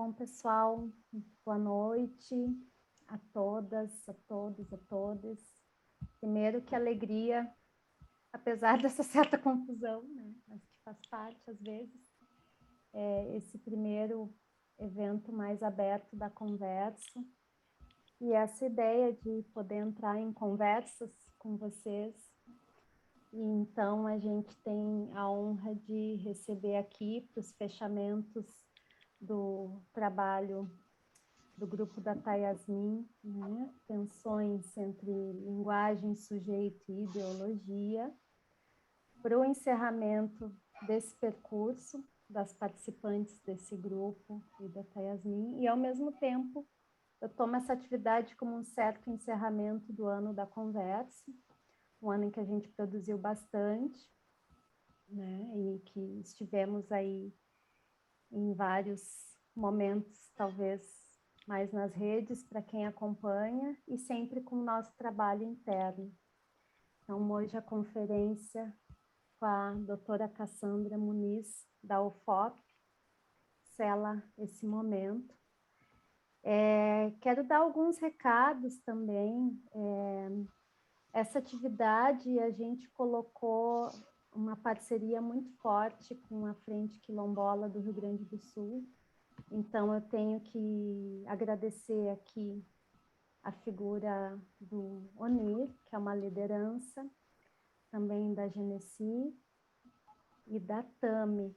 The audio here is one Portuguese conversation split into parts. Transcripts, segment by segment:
Bom, pessoal, boa noite a todas, a todos, a todas. Primeiro, que alegria, apesar dessa certa confusão, né, mas que faz parte, às vezes, esse primeiro evento mais aberto da conversa. E essa ideia de poder entrar em conversas com vocês. E então, a gente tem a honra de receber aqui para os fechamentos do trabalho do grupo da Yasmin, né? Tensões entre linguagem, sujeito e ideologia, para o encerramento desse percurso das participantes desse grupo e da Yasmin, e ao mesmo tempo eu tomo essa atividade como um certo encerramento do ano da conversa, um ano em que a gente produziu bastante, né? E que estivemos aí em vários momentos, talvez mais nas redes, para quem acompanha, e sempre com o nosso trabalho interno. Então, hoje a conferência com a doutora Cassandra Muniz, da UFOP, sela esse momento. Quero dar alguns recados também. Essa atividade a gente colocou uma parceria muito forte com a Frente Quilombola do Rio Grande do Sul. Então, eu tenho que agradecer aqui a figura do Onir, que é uma liderança, também da Genesi, e da Tami,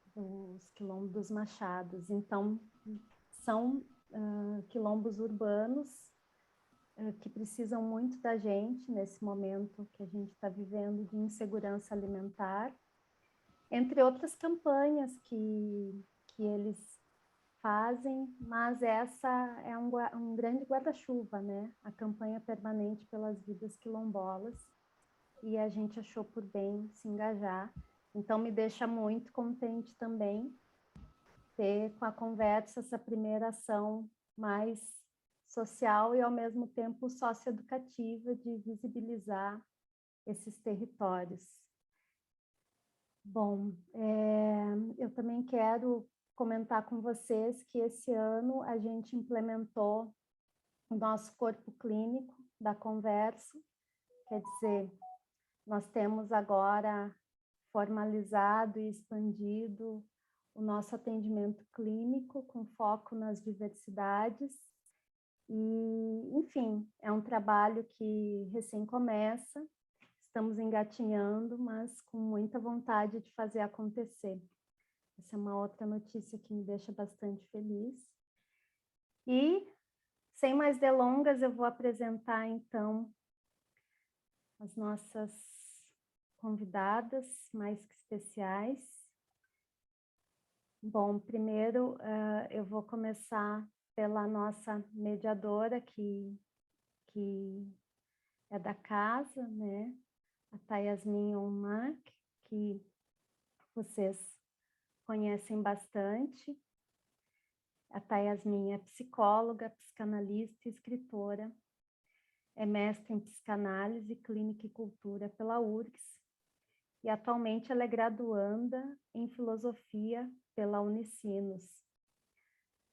dos Quilombos dos Machados. Então, são quilombos urbanos que precisam muito da gente nesse momento que a gente está vivendo de insegurança alimentar, entre outras campanhas que eles fazem, mas essa é um grande guarda-chuva, né? A campanha permanente pelas vidas quilombolas, e a gente achou por bem se engajar. Então, me deixa muito contente também ter com a conversa essa primeira ação mais social e, ao mesmo tempo, socioeducativa de visibilizar esses territórios. Bom, eu também quero comentar com vocês que esse ano a gente implementou o nosso corpo clínico da conversa, quer dizer, nós temos agora formalizado e expandido o nosso atendimento clínico com foco nas diversidades e, enfim, é um trabalho que recém começa, estamos engatinhando, mas com muita vontade de fazer acontecer. Essa é uma outra notícia que me deixa bastante feliz. E, sem mais delongas, eu vou apresentar, então, as nossas convidadas mais que especiais. Bom, primeiro eu vou começar pela nossa mediadora, que é da casa, né? A Yasmin Onmak, que vocês conhecem bastante. A Yasmin é psicóloga, psicanalista e escritora. É mestre em psicanálise, clínica e cultura pela URGS. E atualmente ela é graduanda em filosofia pela Unicinos.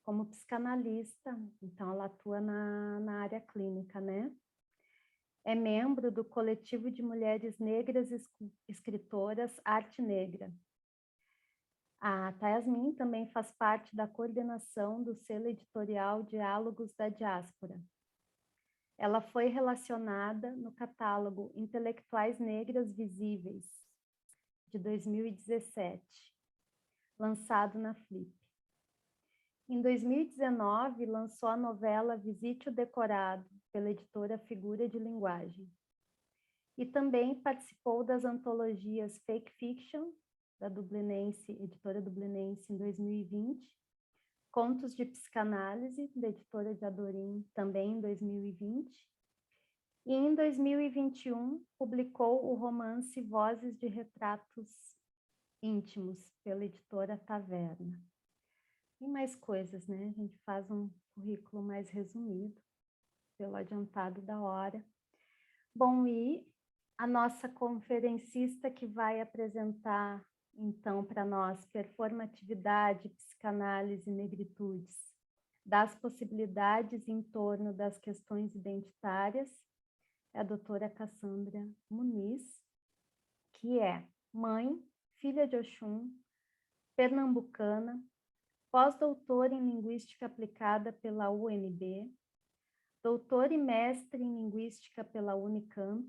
Como psicanalista, então ela atua na área clínica, né? É membro do coletivo de mulheres negras escritoras Arte Negra. A Yasmin também faz parte da coordenação do selo editorial Diálogos da Diáspora. Ela foi relacionada no catálogo Intelectuais Negras Visíveis, de 2017, lançado na Flip. Em 2019, lançou a novela Visite o Decorado, pela editora Figura de Linguagem. E também participou das antologias Fake Fiction, da Dublinense, editora Dublinense, em 2020, Contos de Psicanálise, da editora de Adorim, também em 2020, e em 2021 publicou o romance Vozes de Retratos Íntimos, pela editora Taverna. E mais coisas, né? A gente faz um currículo mais resumido, pelo adiantado da hora. Bom, e a nossa conferencista que vai apresentar então, para nós, performatividade, psicanálise e negritudes, das possibilidades em torno das questões identitárias, é a doutora Cassandra Muniz, que é mãe, filha de Oxum, pernambucana, pós-doutora em Linguística Aplicada pela UNB, doutora e mestre em Linguística pela Unicamp,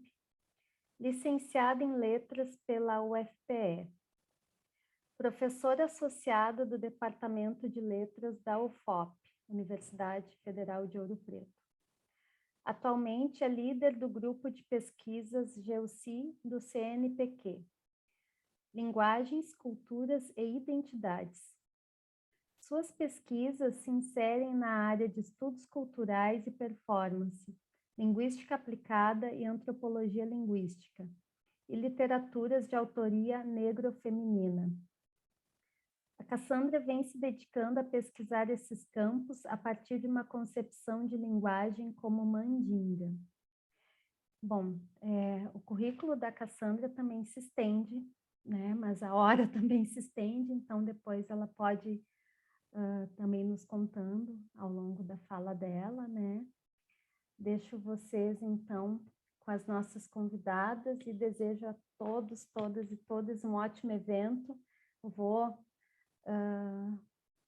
licenciada em Letras pela UFPE, professora associada do Departamento de Letras da UFOP, Universidade Federal de Ouro Preto. Atualmente é líder do grupo de pesquisas GEUCI do CNPq, Linguagens, Culturas e Identidades. Suas pesquisas se inserem na área de estudos culturais e performance, linguística aplicada e antropologia linguística, e literaturas de autoria negro-feminina. A Cassandra vem se dedicando a pesquisar esses campos a partir de uma concepção de linguagem como mandinga. Bom, o currículo da Cassandra também se estende, né? Mas a hora também se estende, então depois ela pode também nos contando ao longo da fala dela, né? Deixo vocês, então, com as nossas convidadas e desejo a todos, todas e todas um ótimo evento. Eu vou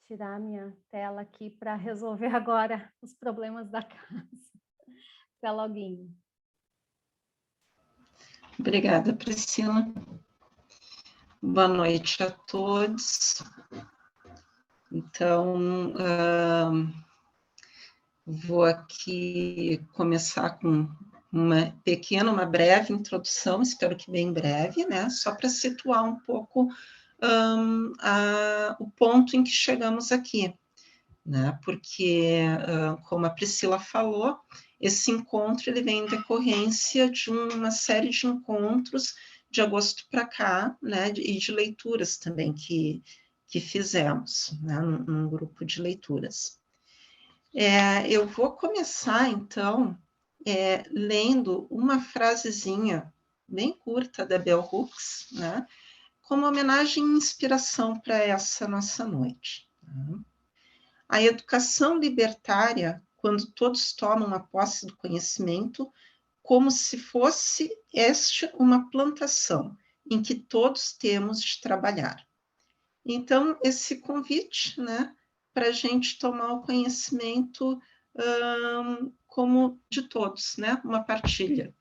tirar minha tela aqui para resolver agora os problemas da casa. Até loguinho. Obrigada, Priscila. Boa noite a todos. Então, vou aqui começar com uma breve introdução, espero que bem breve, né? Só para situar um pouco o ponto em que chegamos aqui, né? Porque, como a Priscila falou, esse encontro ele vem em decorrência de uma série de encontros de agosto para cá, né? E de leituras também que fizemos, né? Num grupo de leituras. Eu vou começar, então, lendo uma frasezinha bem curta da Bell Hooks, né? Como homenagem e inspiração para essa nossa noite. A educação libertária, quando todos tomam a posse do conhecimento, como se fosse este uma plantação em que todos temos de trabalhar. Então, esse convite, né, para a gente tomar o conhecimento como de todos, né, uma partilha.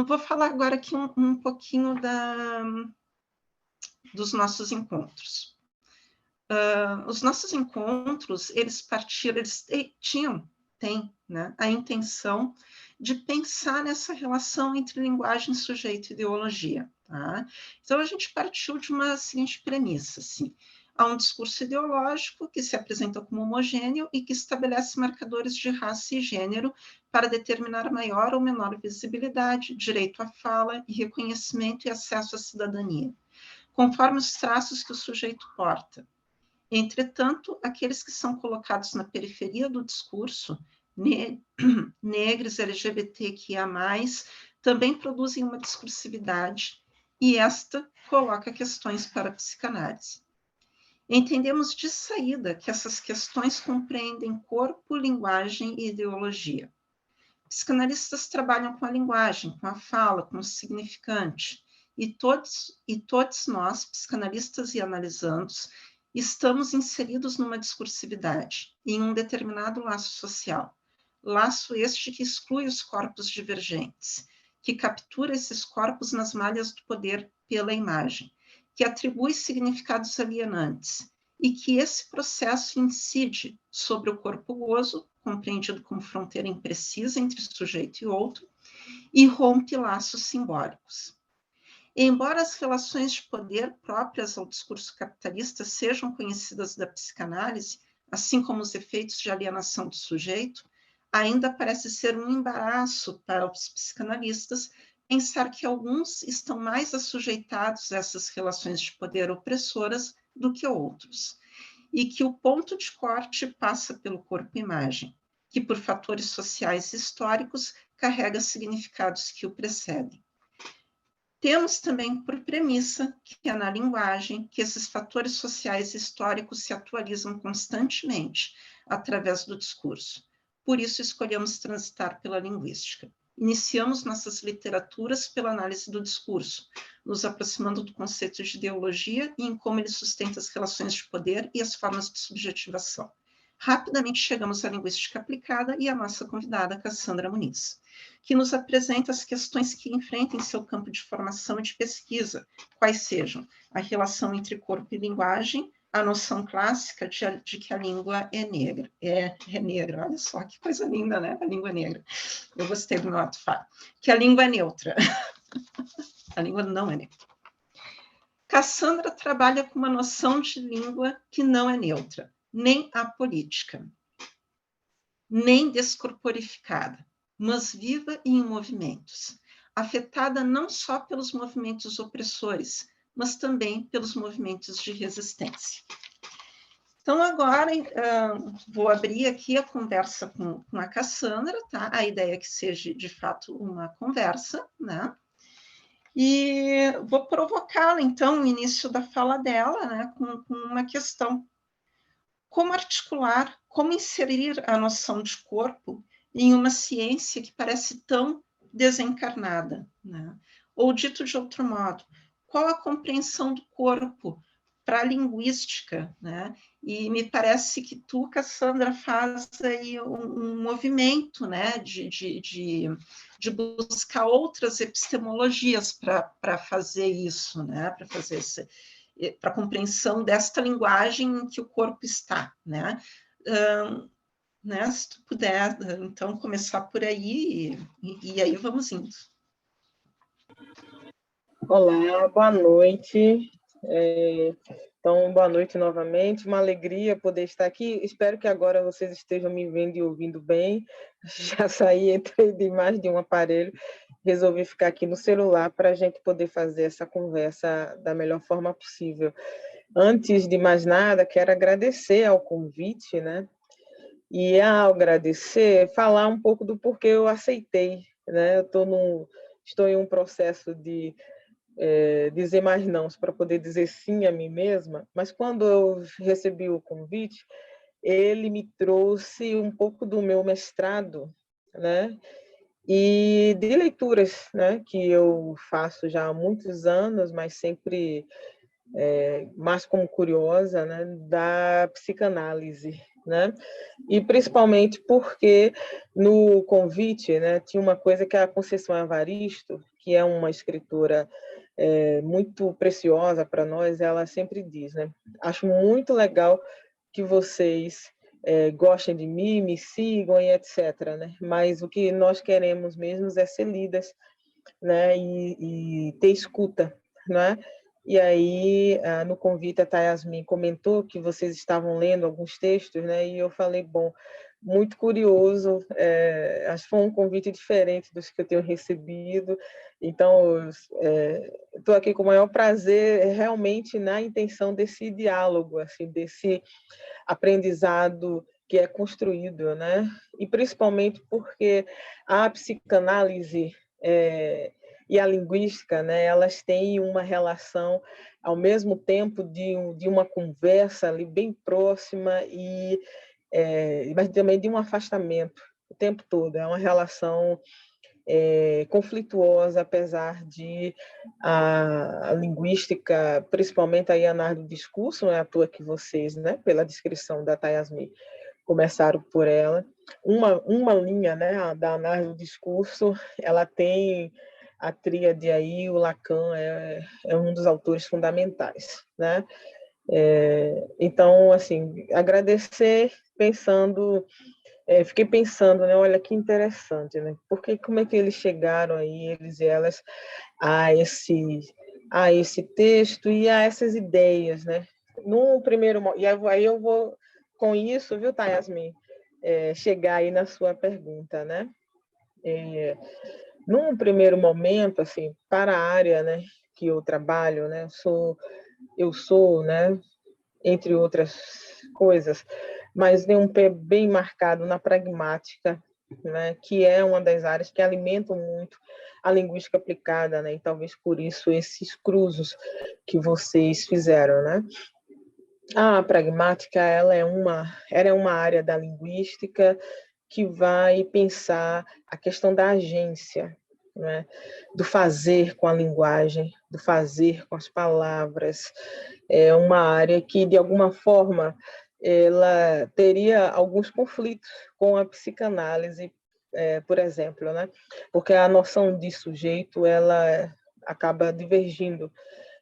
Vou falar agora aqui um pouquinho dos nossos encontros. Os nossos encontros, eles têm, né, a intenção de pensar nessa relação entre linguagem, sujeito e ideologia. Tá? Então, a gente partiu de uma seguinte premissa, assim, há um discurso ideológico que se apresenta como homogêneo e que estabelece marcadores de raça e gênero para determinar maior ou menor visibilidade, direito à fala e reconhecimento e acesso à cidadania, conforme os traços que o sujeito porta. Entretanto, aqueles que são colocados na periferia do discurso, negros, LGBTQIA+, também produzem uma discursividade e esta coloca questões para a psicanálise. Entendemos de saída que essas questões compreendem corpo, linguagem e ideologia. Psicanalistas trabalham com a linguagem, com a fala, com o significante, e todos nós, psicanalistas e analisandos, estamos inseridos numa discursividade, em um determinado laço social, laço este que exclui os corpos divergentes, que captura esses corpos nas malhas do poder pela imagem, que atribui significados alienantes, e que esse processo incide sobre o corpo gozo, compreendido como fronteira imprecisa entre sujeito e outro, e rompe laços simbólicos. Embora as relações de poder próprias ao discurso capitalista sejam conhecidas da psicanálise, assim como os efeitos de alienação do sujeito, ainda parece ser um embaraço para os psicanalistas pensar que alguns estão mais assujeitados a essas relações de poder opressoras do que outros, e que o ponto de corte passa pelo corpo-imagem, que por fatores sociais e históricos carrega significados que o precedem. Temos também por premissa que é na linguagem que esses fatores sociais e históricos se atualizam constantemente através do discurso. Por isso, escolhemos transitar pela linguística. Iniciamos nossas literaturas pela análise do discurso, nos aproximando do conceito de ideologia e em como ele sustenta as relações de poder e as formas de subjetivação. Rapidamente chegamos à linguística aplicada e à nossa convidada, Cassandra Muniz, que nos apresenta as questões que enfrenta em seu campo de formação e de pesquisa, quais sejam a relação entre corpo e linguagem, a noção clássica de que a língua é negra. É negra, olha só que coisa linda, né? A língua é negra. Eu gostei do meu ato fala. Que a língua é neutra. A língua não é neutra. Cassandra trabalha com uma noção de língua que não é neutra, nem apolítica, nem descorporificada, mas viva e em movimentos, afetada não só pelos movimentos opressores, mas também pelos movimentos de resistência. Então, agora, vou abrir aqui a conversa com a Cassandra, tá? A ideia é que seja, de fato, uma conversa, né? E vou provocá-la, então, no início da fala dela, né, com uma questão. Como articular, como inserir a noção de corpo em uma ciência que parece tão desencarnada, né? Ou dito de outro modo, qual a compreensão do corpo para a linguística, né? E me parece que tu, Cassandra, faz aí um movimento, né, de buscar outras epistemologias para fazer isso, né, para fazer para a compreensão desta linguagem em que o corpo está, né? Né? Se tu puder, então, começar por aí, e aí vamos indo. Olá, boa noite. Então, boa noite novamente. Uma alegria poder estar aqui. Espero que agora vocês estejam me vendo e ouvindo bem. Já saí, entrei de mais de um aparelho. Resolvi ficar aqui no celular para a gente poder fazer essa conversa da melhor forma possível. Antes de mais nada, quero agradecer ao convite, né? E ao agradecer, falar um pouco do porquê eu aceitei, né? Estou em um processo de dizer mais não para poder dizer sim a mim mesma, mas quando eu recebi o convite, ele me trouxe um pouco do meu mestrado, né? E de leituras, né? Que eu faço já há muitos anos, mas sempre mais como curiosa, né? Da psicanálise, né? E principalmente porque no convite, né? Tinha uma coisa que é a Conceição Evaristo, que é uma escritora muito preciosa para nós, ela sempre diz, né? Acho muito legal que vocês gostem de mim, me sigam e etc, né? Mas o que nós queremos mesmo é ser lidas, né? E ter escuta, né? E aí, no convite, a Yasmin comentou que vocês estavam lendo alguns textos, né? E eu falei, bom, muito curioso, acho que foi um convite diferente dos que eu tenho recebido, então estou aqui com o maior prazer, realmente na intenção desse diálogo, assim, desse aprendizado que é construído, né? E principalmente porque a psicanálise e a linguística, né, elas têm uma relação, ao mesmo tempo, de uma conversa ali bem próxima, mas também de um afastamento o tempo todo. É uma relação conflituosa, apesar de a linguística, principalmente aí a análise do discurso, não é à toa que vocês, né, pela descrição da Yasmin, começaram por ela. Uma linha, né, da análise do discurso, ela tem a tríade aí, o Lacan é um dos autores fundamentais, né? Então, assim, agradecer fiquei pensando, né? Olha que interessante, né? Porque como é que eles chegaram aí, eles e elas, a esse texto e a essas ideias, né? No primeiro, e aí eu vou com isso, viu, Yasmin, chegar aí na sua pergunta, né? Num primeiro momento, assim, para a área, né, que eu trabalho, né, eu sou, né, entre outras coisas, mas tem um pé bem marcado na pragmática né, que é uma das áreas que alimentam muito a linguística aplicada, né, e talvez por isso esses cruzos que vocês fizeram, né. A pragmática, ela é uma área da linguística que vai pensar a questão da agência, né, do fazer com a linguagem, do fazer com as palavras. É uma área que, de alguma forma, ela teria alguns conflitos com a psicanálise, por exemplo, né? Porque a noção de sujeito, ela acaba divergindo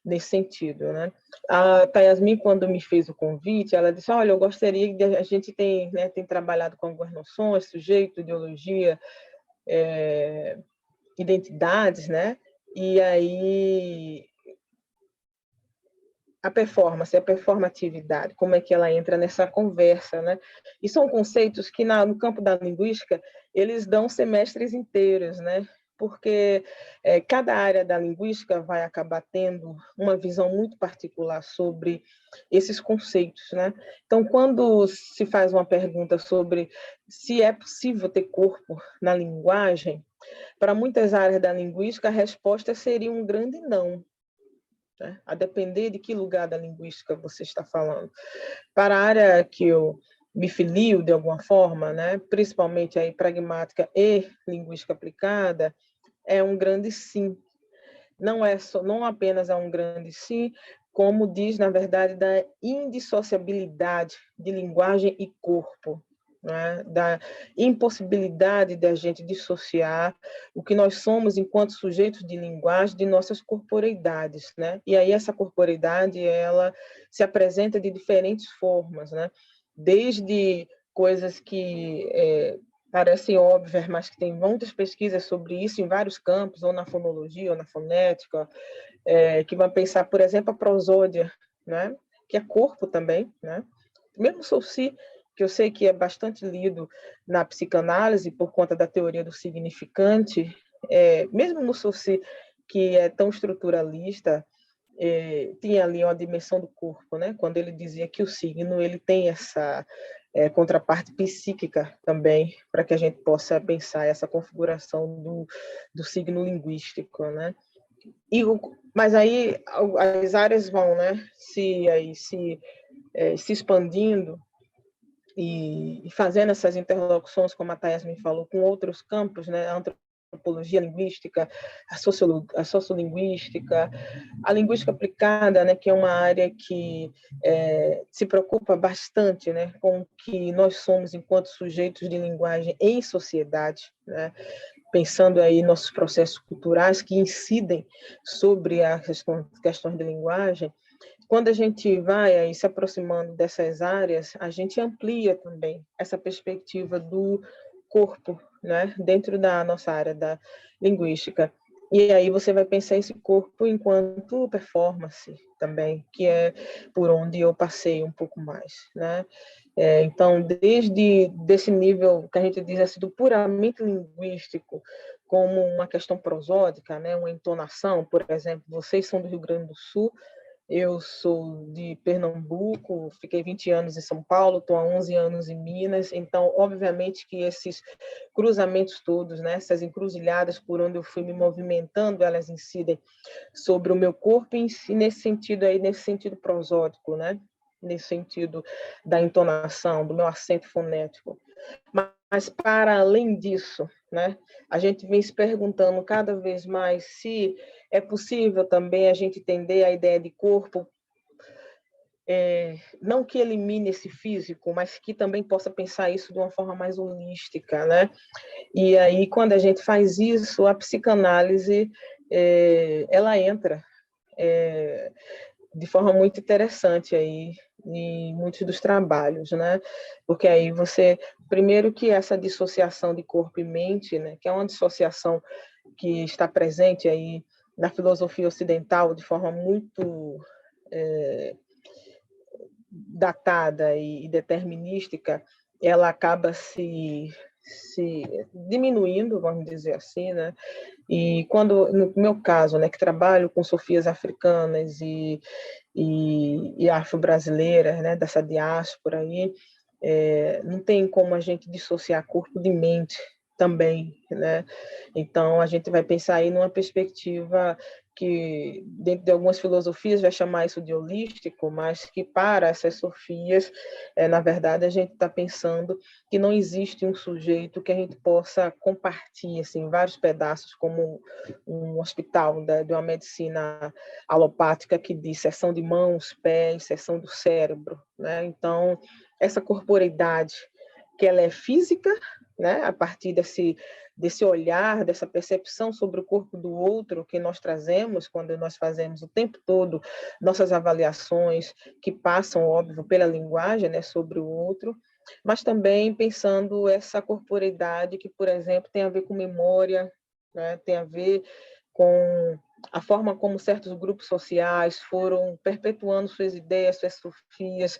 nesse sentido, né? A Yasmin, quando me fez o convite, ela disse, olha, eu gostaria de... A gente tem, né, tem trabalhado com algumas noções, sujeito, ideologia, identidades, né? E aí a performance, a performatividade, como é que ela entra nessa conversa, né? E são conceitos que no campo da linguística eles dão semestres inteiros, né? Porque cada área da linguística vai acabar tendo uma visão muito particular sobre esses conceitos, né? Então, quando se faz uma pergunta sobre se é possível ter corpo na linguagem, para muitas áreas da linguística a resposta seria um grande não, né? A depender de que lugar da linguística você está falando. Para a área que eu me filio de alguma forma, né, principalmente aí pragmática e linguística aplicada, é um grande sim. Não apenas é um grande sim, como diz, na verdade, da indissociabilidade de linguagem e corpo, né? Da impossibilidade de a gente dissociar o que nós somos enquanto sujeitos de linguagem de nossas corporeidades, né? E aí essa corporeidade, ela se apresenta de diferentes formas, né? Desde coisas que parecem óbvias, mas que tem muitas pesquisas sobre isso em vários campos, ou na fonologia, ou na fonética, que vão pensar, por exemplo, a prosódia, né? Que é corpo também, né? Mesmo Saussure, que eu sei que é bastante lido na psicanálise por conta da teoria do significante, mesmo no Saussure, que é tão estruturalista, tinha ali uma dimensão do corpo, né? Quando ele dizia que o signo ele tem essa contraparte psíquica também, para que a gente possa pensar essa configuração do signo linguístico, né? Mas aí as áreas vão, né, se expandindo e fazendo essas interlocuções, como a Thais me falou, com outros campos, né, a antropologia linguística, a sociolinguística, a linguística aplicada, né, que é uma área que se preocupa bastante, né, com o que nós somos enquanto sujeitos de linguagem em sociedade, né, pensando aí nossos processos culturais que incidem sobre as questões de linguagem. Quando a gente vai aí se aproximando dessas áreas, a gente amplia também essa perspectiva do corpo, né, dentro da nossa área da linguística. E aí você vai pensar esse corpo enquanto performance também, que é por onde eu passei um pouco mais, né? Então, desde desse nível que a gente diz assim, do puramente linguístico, como uma questão prosódica, né, uma entonação, por exemplo, vocês são do Rio Grande do Sul, eu sou de Pernambuco, fiquei 20 anos em São Paulo, estou há 11 anos em Minas, então, obviamente que esses cruzamentos todos, né, essas encruzilhadas por onde eu fui me movimentando, elas incidem sobre o meu corpo e nesse sentido prosódico, né, nesse sentido da entonação, do meu acento fonético. Mas, para além disso, né, a gente vem se perguntando cada vez mais se é possível também a gente entender a ideia de corpo, não que elimine esse físico, mas que também possa pensar isso de uma forma mais holística, né? E aí, quando a gente faz isso, a psicanálise, ela entra de forma muito interessante aí em muitos dos trabalhos, né? Porque aí você, primeiro que essa dissociação de corpo e mente, né, que é uma dissociação que está presente aí na filosofia ocidental de forma muito datada e determinística, ela acaba se diminuindo, vamos dizer assim, né? E quando, no meu caso, né, que trabalho com sofias africanas e afro-brasileiras, né, dessa diáspora aí, não tem como a gente dissociar corpo de mente, também, né? Então, a gente vai pensar aí numa perspectiva que, dentro de algumas filosofias, vai chamar isso de holístico, mas que, para essas sofias, na verdade, a gente está pensando que não existe um sujeito que a gente possa compartilhar assim, vários pedaços, como um hospital de uma medicina alopática que diz seção de mãos, pés, seção do cérebro, né? Então, essa corporeidade, que ela é física, né? A partir desse olhar, dessa percepção sobre o corpo do outro que nós trazemos quando nós fazemos o tempo todo nossas avaliações, que passam, óbvio, pela linguagem, né, sobre o outro, mas também pensando essa corporeidade que, por exemplo, tem a ver com memória, né, tem a ver com a forma como certos grupos sociais foram perpetuando suas ideias, suas sofias,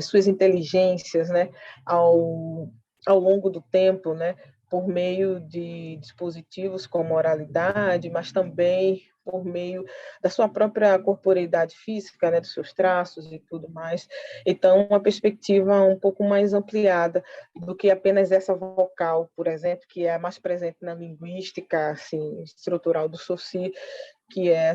suas inteligências, né, ao longo do tempo, né, por meio de dispositivos como oralidade, mas também por meio da sua própria corporeidade física, né, dos seus traços e tudo mais. Então, uma perspectiva um pouco mais ampliada do que apenas essa vocal, por exemplo, que é a mais presente na linguística assim, estrutural do Saussure, que é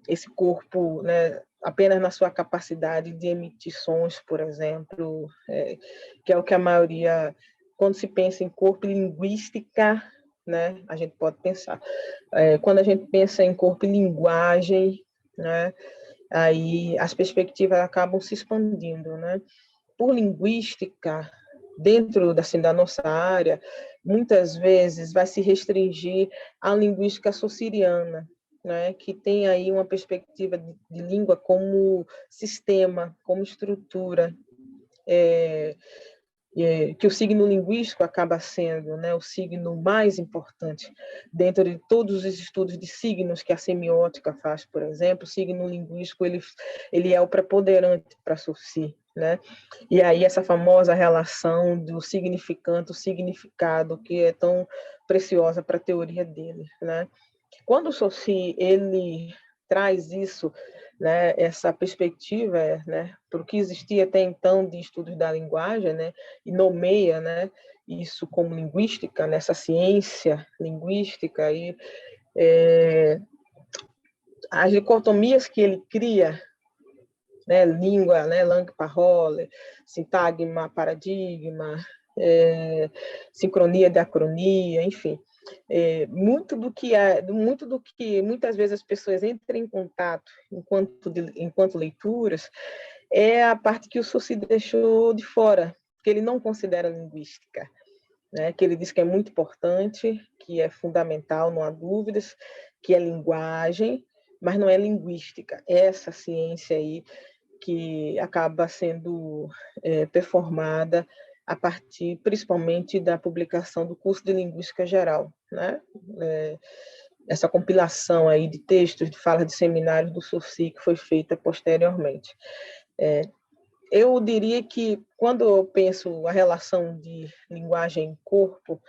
esse corpo, né, apenas na sua capacidade de emitir sons, por exemplo, que é o que a maioria, quando se pensa em corpo e linguística, né, a gente pode pensar. Quando a gente pensa em corpo e linguagem, né, aí as perspectivas acabam se expandindo, né? Por linguística, dentro assim, da nossa área, muitas vezes vai se restringir à linguística saussuriana, né, que tem aí uma perspectiva de língua como sistema, como estrutura, que o signo linguístico acaba sendo, né, o signo mais importante dentro de todos os estudos de signos que a semiótica faz, por exemplo. O signo linguístico ele é o preponderante para Saussure, né? E aí essa famosa relação do significante, o significado, que é tão preciosa para a teoria dele, né? Quando o Saussure ele traz isso, né, essa perspectiva, né, para o que existia até então de estudos da linguagem, né, e nomeia, né, isso como linguística, nessa ciência linguística, e as dicotomias que ele cria, né, língua, né, langue, parole, sintagma, paradigma, sincronia, diacronia, enfim. Muito do que muitas vezes as pessoas entram em contato enquanto leituras é a parte que o Saussure deixou de fora, que ele não considera linguística, né? Que ele diz que é muito importante, que é fundamental, não há dúvidas, que é linguagem, mas não é linguística. Essa ciência aí que acaba sendo performada a partir, principalmente, da publicação do curso de Linguística Geral, né? Essa compilação aí de textos, de falas de seminários do Saussure, que foi feita posteriormente. Eu diria que, quando eu penso a relação de linguagem e corpo,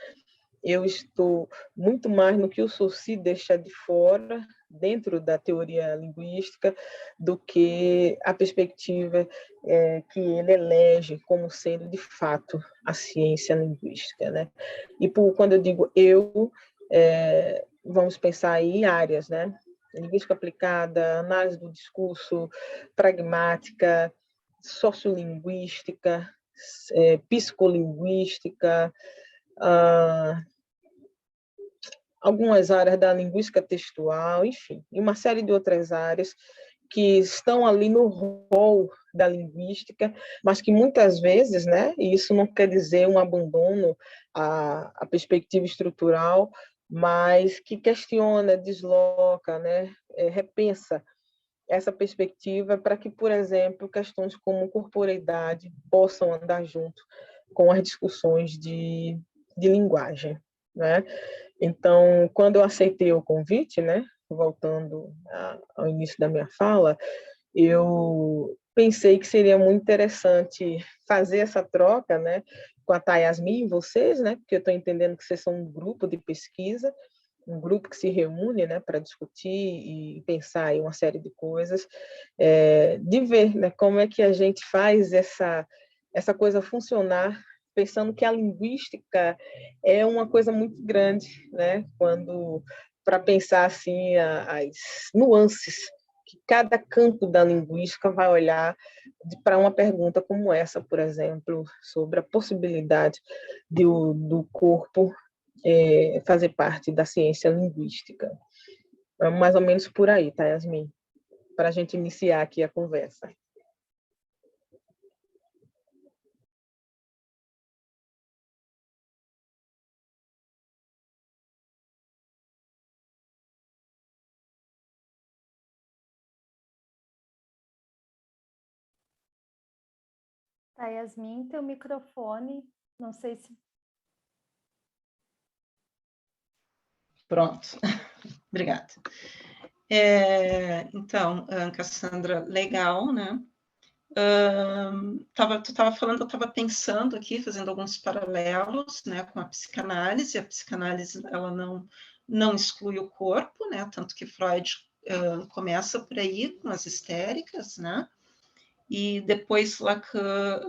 eu estou muito mais no que o Saussure deixa de fora, dentro da teoria linguística, do que a perspectiva que ele elege como sendo, de fato, a ciência linguística, né? E quando eu digo vamos pensar aí em áreas, né? Linguística aplicada, análise do discurso, pragmática, sociolinguística, psicolinguística, algumas áreas da linguística textual, enfim, e uma série de outras áreas que estão ali no rol da linguística, mas que muitas vezes, né, e isso não quer dizer um abandono à perspectiva estrutural, mas que questiona, desloca, né, repensa essa perspectiva para que, por exemplo, questões como corporeidade possam andar junto com as discussões de linguagem, né? Então, quando eu aceitei o convite, né, voltando ao início da minha fala, eu pensei que seria muito interessante fazer essa troca, né, com a Tayasmin e vocês, né, porque eu estou entendendo que vocês são um grupo de pesquisa, um grupo que se reúne, né, para discutir e pensar em uma série de coisas, de ver, né, como é que a gente faz essa coisa funcionar pensando que a linguística é uma coisa muito grande, né? Para pensar assim as nuances que cada campo da linguística vai olhar para uma pergunta como essa, por exemplo, sobre a possibilidade do corpo fazer parte da ciência linguística. É mais ou menos por aí, tá, Yasmin? Para a gente iniciar aqui a conversa. Tá, Yasmin, teu microfone, não sei se... Pronto, obrigada. Então, Cassandra, legal, né? Tu estava falando, eu estava pensando aqui, fazendo alguns paralelos, né, com a psicanálise. A psicanálise, ela não exclui o corpo, né? Tanto que Freud começa por aí, com as histéricas, né? E depois Lacan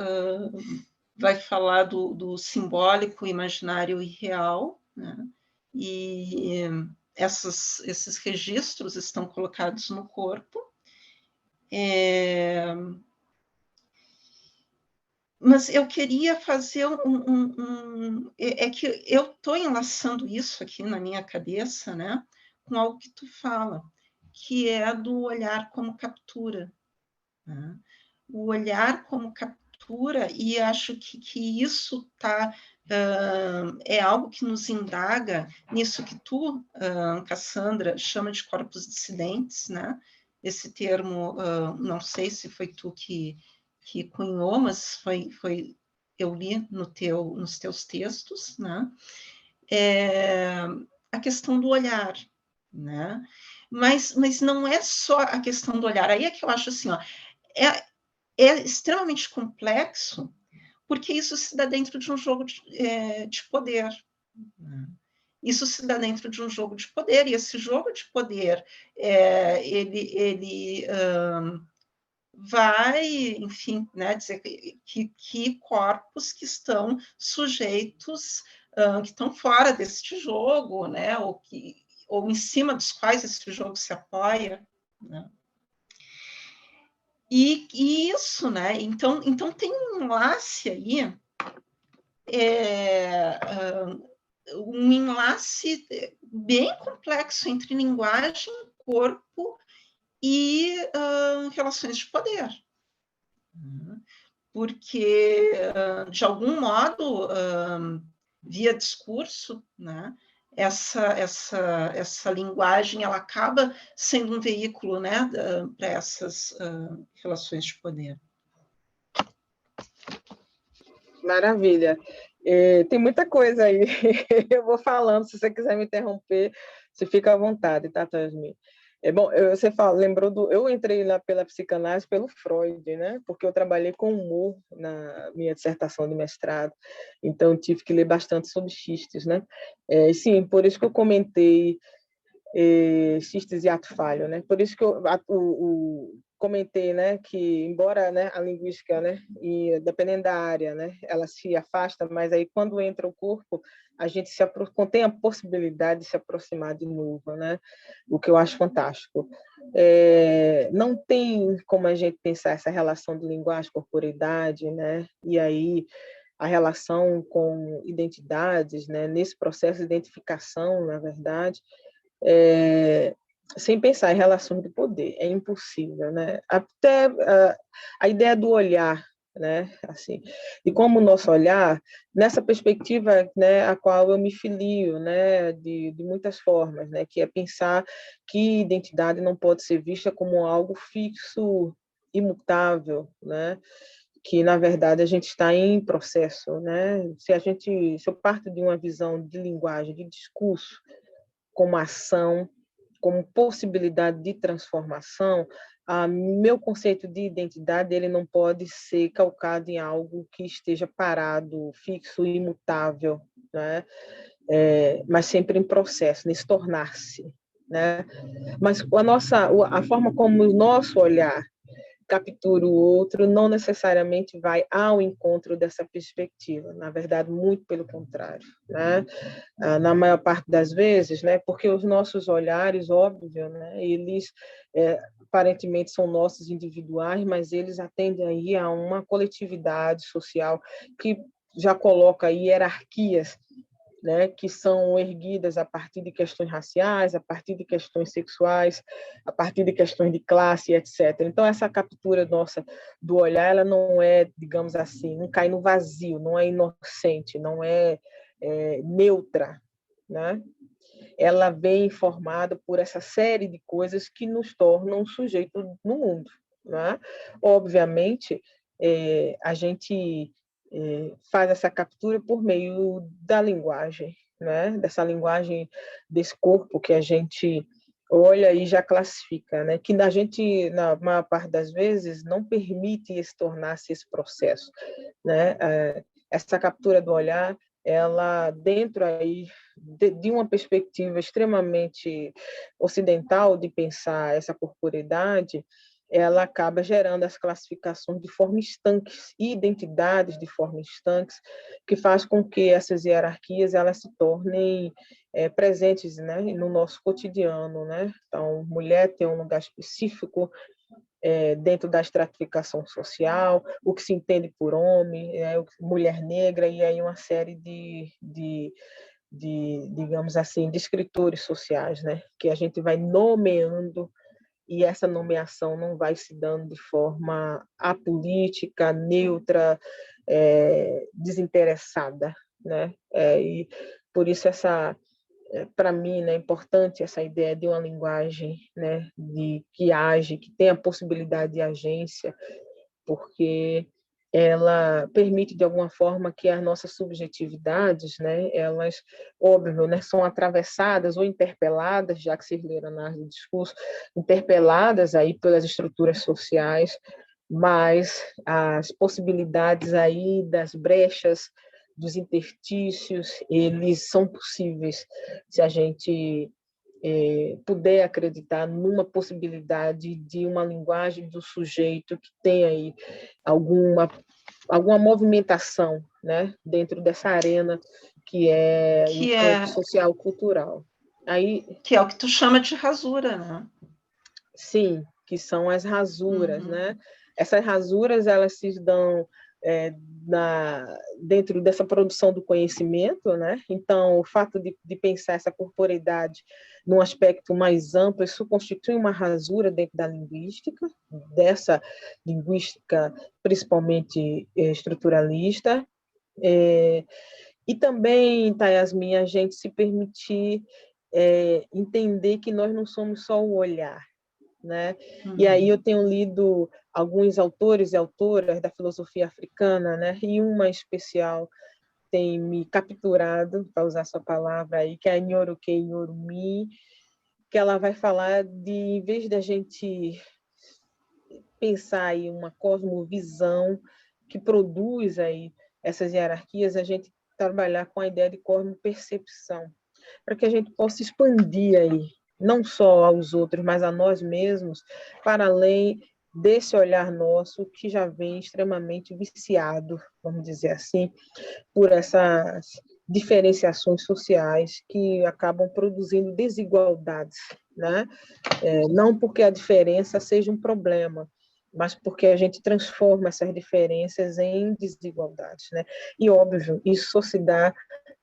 vai falar do simbólico, imaginário e real, né? E esses registros estão colocados no corpo. Mas eu queria fazer é que eu estou enlaçando isso aqui na minha cabeça, né, com algo que tu fala, que é do olhar como captura, né? O olhar como captura, e acho que isso é algo que nos indaga nisso que tu, Cassandra, chama de corpos dissidentes, né? Esse termo, não sei se foi tu que cunhou, mas eu li nos teus textos, né? A questão do olhar, né? Mas não é só a questão do olhar. Aí é que eu acho assim, ó, é extremamente complexo, porque isso se dá dentro de um jogo de poder. Né? Isso se dá dentro de um jogo de poder, e esse jogo de poder, ele vai, enfim, né, dizer que corpos que estão sujeitos, que estão fora deste jogo, né, ou em cima dos quais esse jogo se apoia, né? E isso, né? Então tem um enlace aí, um enlace bem complexo entre linguagem, corpo e relações de poder. Porque, de algum modo, via discurso, né, essa linguagem ela acaba sendo um veículo, né, para essas relações de poder. Maravilha. Tem muita coisa aí. Eu vou falando, se você quiser me interromper, você fica à vontade, tá, Yasmin? Bom, você lembrou eu entrei lá pela psicanálise pelo Freud, né? Porque eu trabalhei com humor na minha dissertação de mestrado, então tive que ler bastante sobre xistes, né? Sim, por isso que eu comentei xistes e ato falho, né? Por isso que eu comentei, né, que embora, né, a linguística, né, e dependendo da área, né, ela se afasta, mas aí quando entra o corpo, a gente tem a possibilidade de se aproximar de novo, né? O que eu acho fantástico. Não tem como a gente pensar essa relação de linguagem, corporeidade, né? E aí a relação com identidades, né? Nesse processo de identificação, na verdade, sem pensar em relações de poder, é impossível, né? Até a ideia do olhar, né? Assim, e como o nosso olhar, nessa perspectiva, né, a qual eu me filio, né, de muitas formas, né, que é pensar que identidade não pode ser vista como algo fixo, imutável, né? Que na verdade a gente está em processo, né? Se eu parto de uma visão de linguagem, de discurso, como ação, como possibilidade de transformação, meu conceito de identidade ele não pode ser calcado em algo que esteja parado, fixo, imutável, né? Mas sempre em processo, nesse tornar-se, né? Mas a forma como o nosso olhar captura o outro, não necessariamente vai ao encontro dessa perspectiva. Na verdade, muito pelo contrário, né? Na maior parte das vezes, né? Porque os nossos olhares, óbvio, né? Eles aparentemente são nossos individuais, mas eles atendem aí a uma coletividade social que já coloca aí hierarquias, né, que são erguidas a partir de questões raciais, a partir de questões sexuais, a partir de questões de classe, etc. Então, essa captura nossa do olhar, ela não é, digamos assim, não cai no vazio, não é inocente, não é, neutra, né? Ela vem formada por essa série de coisas que nos tornam sujeitos no mundo, né? Obviamente, a gente faz essa captura por meio da linguagem, né? Dessa linguagem desse corpo que a gente olha e já classifica, né? Que a gente, na maior parte das vezes, não permite esse tornar-se esse processo, né? Essa captura do olhar, ela dentro aí de uma perspectiva extremamente ocidental de pensar essa corporeidade, ela acaba gerando as classificações de forma estanques e identidades de forma estanques, que faz com que essas hierarquias elas se tornem presentes, né, no nosso cotidiano, né? Então, mulher tem um lugar específico dentro da estratificação social, o que se entende por homem, mulher negra, e aí uma série digamos assim, de escritores sociais, né? Que a gente vai nomeando e essa nomeação não vai se dando de forma apolítica, neutra, desinteressada, né? E por isso para mim, né, é importante essa ideia de uma linguagem, né, que age, que tem a possibilidade de agência, porque ela permite de alguma forma que as nossas subjetividades, né, elas, óbvio, né, são atravessadas ou interpeladas, já que vocês leram na arte do discurso, interpeladas aí pelas estruturas sociais, mas as possibilidades aí das brechas, dos interstícios, eles são possíveis se a gente puder acreditar numa possibilidade de uma linguagem do sujeito que tem aí alguma movimentação, né, dentro dessa arena que é o campo social cultural. Aí, que é o que tu chama de rasura, né? Sim, que são as rasuras, né? Essas rasuras, elas se dão dentro dessa produção do conhecimento, né? Então, o fato de pensar essa corporeidade num aspecto mais amplo, isso constitui uma rasura dentro da linguística, dessa linguística principalmente estruturalista, e também, Tayasmin, a gente se permitir entender que nós não somos só o olhar, né? E aí eu tenho lido alguns autores e autoras da filosofia africana, né? E uma especial tem me capturado, para usar sua palavra aí, que é a Nyoruke Nyorumi, que ela vai falar de, em vez da gente pensar aí uma cosmovisão que produz aí essas hierarquias, a gente trabalhar com a ideia de cosmopercepção, para que a gente possa expandir aí, não só aos outros, mas a nós mesmos, para além desse olhar nosso que já vem extremamente viciado, vamos dizer assim, por essas diferenciações sociais que acabam produzindo desigualdades, né? Não porque a diferença seja um problema, mas porque a gente transforma essas diferenças em desigualdades, né? E, óbvio, isso só se dá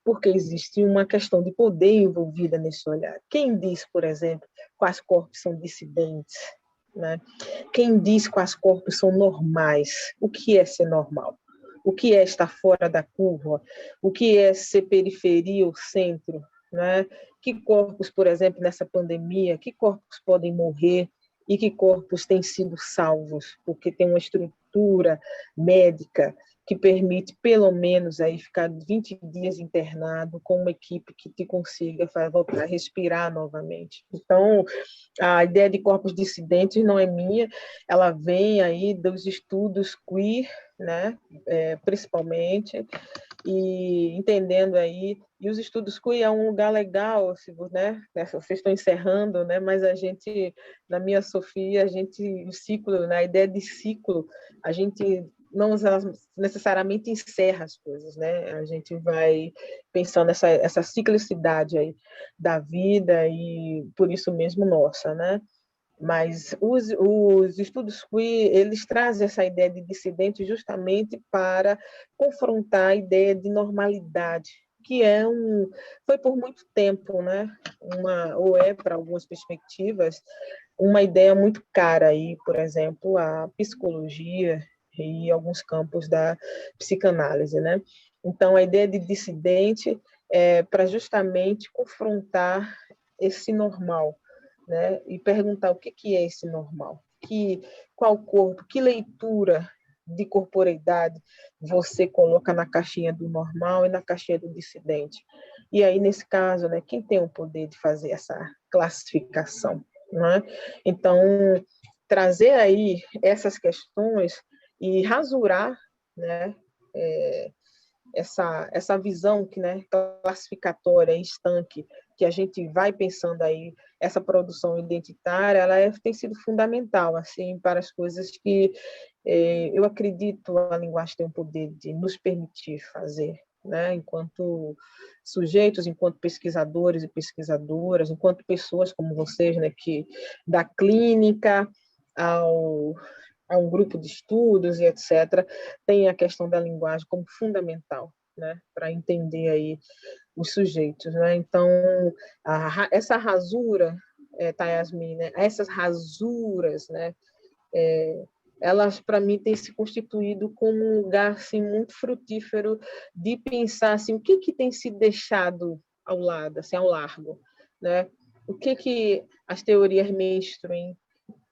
porque existe uma questão de poder envolvida nesse olhar. Quem diz, por exemplo, quais corpos são dissidentes, né? Quem diz quais corpos são normais? O que é ser normal? O que é estar fora da curva? O que é ser periferia ou centro? Né? Que corpos, por exemplo, nessa pandemia, que corpos podem morrer e que corpos têm sido salvos? Porque tem uma estrutura médica que permite, pelo menos, aí ficar 20 dias internado com uma equipe que te consiga voltar a respirar novamente. Então, a ideia de corpos dissidentes não é minha, ela vem aí dos estudos queer, né, principalmente, e entendendo aí, e os estudos QI é um lugar legal, né? Vocês estão encerrando, né? Mas a gente, na minha Sofia, o ciclo, na ideia de ciclo, a gente não necessariamente encerra as coisas, né? A gente vai pensando essa ciclicidade aí da vida e por isso mesmo nossa, né? Mas os estudos queer, eles trazem essa ideia de dissidente justamente para confrontar a ideia de normalidade, que foi por muito tempo, né? Ou é, para algumas perspectivas, uma ideia muito cara aí, por exemplo, a psicologia e alguns campos da psicanálise, né? Então, a ideia de dissidente é para justamente confrontar esse normal, né? E perguntar o que é esse normal, qual corpo, que leitura de corporeidade você coloca na caixinha do normal e na caixinha do dissidente. E aí, nesse caso, né, quem tem o poder de fazer essa classificação? Né? Então, trazer aí essas questões e rasurar, né, essa visão que, né, classificatória, estanque, que a gente vai pensando aí, essa produção identitária, tem sido fundamental assim para as coisas que eu acredito a linguagem tem o poder de nos permitir fazer, né, enquanto sujeitos, enquanto pesquisadores e pesquisadoras, enquanto pessoas como vocês, né, que da clínica a um grupo de estudos e etc., tem a questão da linguagem como fundamental, né, para entender aí os sujeitos, né? Então, essa rasura, Yasmin, né, essas rasuras, né, elas para mim têm se constituído como um lugar assim muito frutífero de pensar assim o que tem sido deixado ao lado, assim ao largo, né? O que as teorias mainstream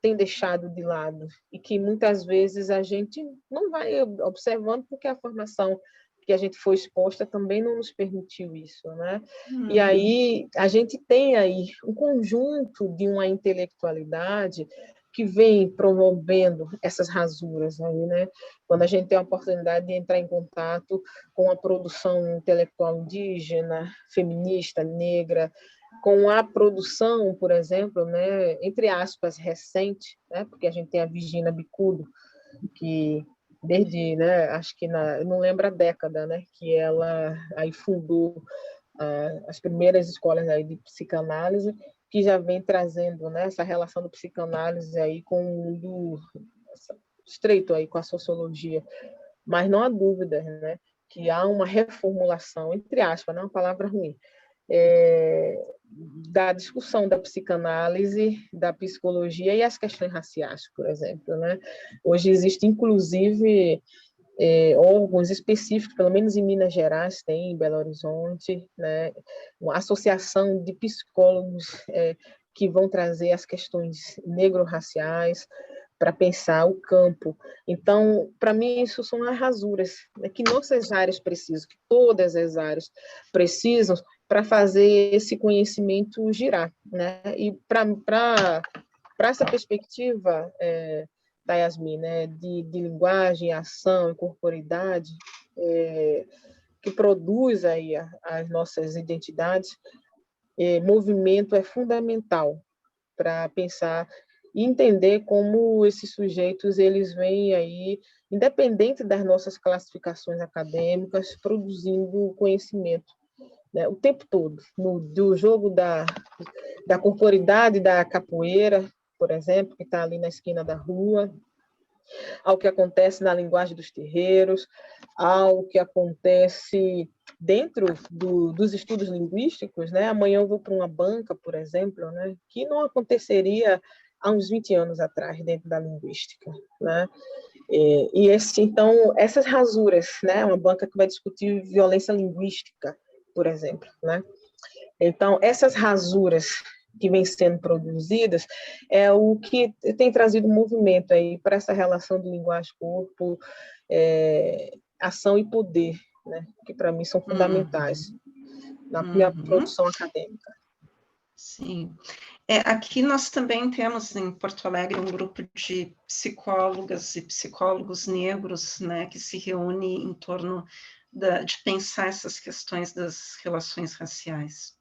tem deixado de lado e que muitas vezes a gente não vai observando porque a formação que a gente foi exposta também não nos permitiu isso, né? E aí a gente tem aí um conjunto de uma intelectualidade que vem promovendo essas rasuras aí, né? Quando a gente tem a oportunidade de entrar em contato com a produção intelectual indígena, feminista, negra, com a produção, por exemplo, né, entre aspas, recente, né, porque a gente tem a Virginia Bicudo, que desde, né, acho que eu não lembro a década, né, que ela aí fundou as primeiras escolas aí de psicanálise, que já vem trazendo, né, essa relação do psicanálise aí com o mundo estreito aí com a sociologia, mas não há dúvida, né, que há uma reformulação, entre aspas, não é uma palavra ruim, da discussão da psicanálise, da psicologia e as questões raciais, por exemplo, né? Hoje existe, inclusive, órgãos específicos, pelo menos em Minas Gerais, tem em Belo Horizonte, né? Uma associação de psicólogos que vão trazer as questões negro-raciais para pensar o campo. Então, para mim, isso são as rasuras, né? Que nossas áreas precisam, que todas as áreas precisam para fazer esse conhecimento girar, né? E para essa perspectiva, da Yasmin, né, de linguagem, ação e corporeidade, que produz aí as nossas identidades, movimento é fundamental para pensar e entender como esses sujeitos eles vêm aí, independente das nossas classificações acadêmicas, produzindo conhecimento, né, o tempo todo, do jogo da corporidade da capoeira, por exemplo, que está ali na esquina da rua, ao que acontece na linguagem dos terreiros, ao que acontece dentro dos estudos linguísticos, né? Amanhã eu vou para uma banca, por exemplo, né, que não aconteceria há uns 20 anos atrás dentro da linguística, né? Então, essas rasuras, né? Uma banca que vai discutir violência linguística, por exemplo, né? Então, essas rasuras que vêm sendo produzidas é o que tem trazido movimento aí para essa relação de linguagem-corpo, ação e poder, né? Que para mim são fundamentais na minha produção acadêmica. Sim. Aqui nós também temos em Porto Alegre um grupo de psicólogas e psicólogos negros, né, que se reúne em torno de pensar essas questões das relações raciais,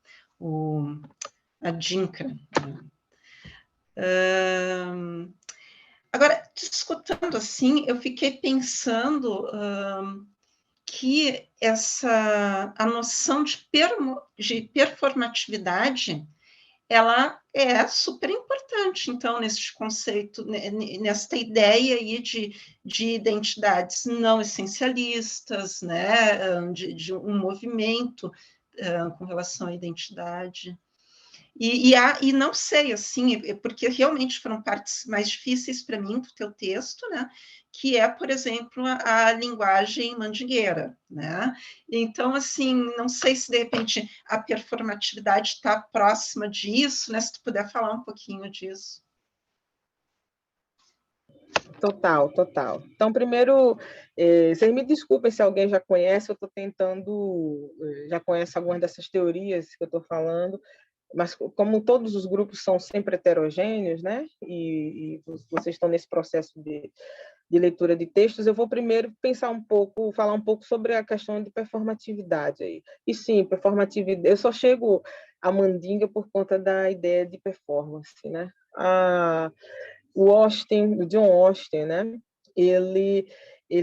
a DINCRA. Agora, te escutando assim, eu fiquei pensando que a noção de performatividade, ela é super importante, então, nesse conceito, nesta ideia aí de identidades não essencialistas, né, de um movimento com relação à identidade. E não sei, assim, porque realmente foram partes mais difíceis para mim do teu texto, né? Que é, por exemplo, a linguagem mandingueira, né? Então, assim, não sei se, de repente, a performatividade está próxima disso, né? Se tu puder falar um pouquinho disso. Total, total. Então, primeiro, vocês me desculpem se alguém já conhece, eu estou tentando, já conhece algumas dessas teorias que eu estou falando, mas como todos os grupos são sempre heterogêneos, né, e vocês estão nesse processo de leitura de textos, eu vou primeiro falar um pouco sobre a questão de performatividade aí. E sim, performatividade, eu só chego à mandinga por conta da ideia de performance, né? O John Austin, né? Ele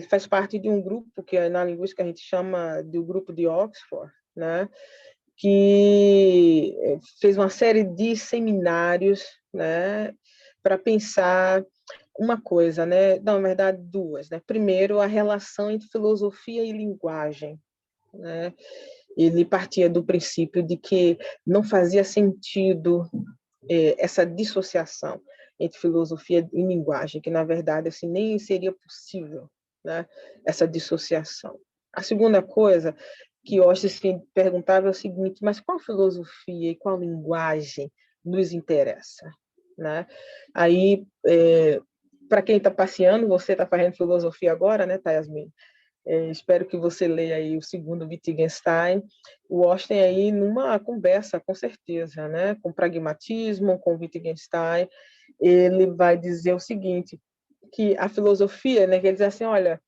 faz parte de um grupo que na linguística a gente chama do grupo de Oxford, né? Que fez uma série de seminários, né, para pensar uma coisa, né? Não, na verdade, duas, né? Primeiro, a relação entre filosofia e linguagem, né? Ele partia do princípio de que não fazia sentido essa dissociação entre filosofia e linguagem, que na verdade assim nem seria possível, né? Essa dissociação. A segunda coisa que Austin se perguntava é o seguinte: mas qual filosofia e qual linguagem nos interessa, né? Aí, para quem está passeando, você está fazendo filosofia agora, né, Yasmin? Espero que você leia aí o segundo Wittgenstein, o Austin aí numa conversa, com certeza, né, com pragmatismo, com Wittgenstein, ele vai dizer o seguinte, que a filosofia, né, que ele diz assim, olha,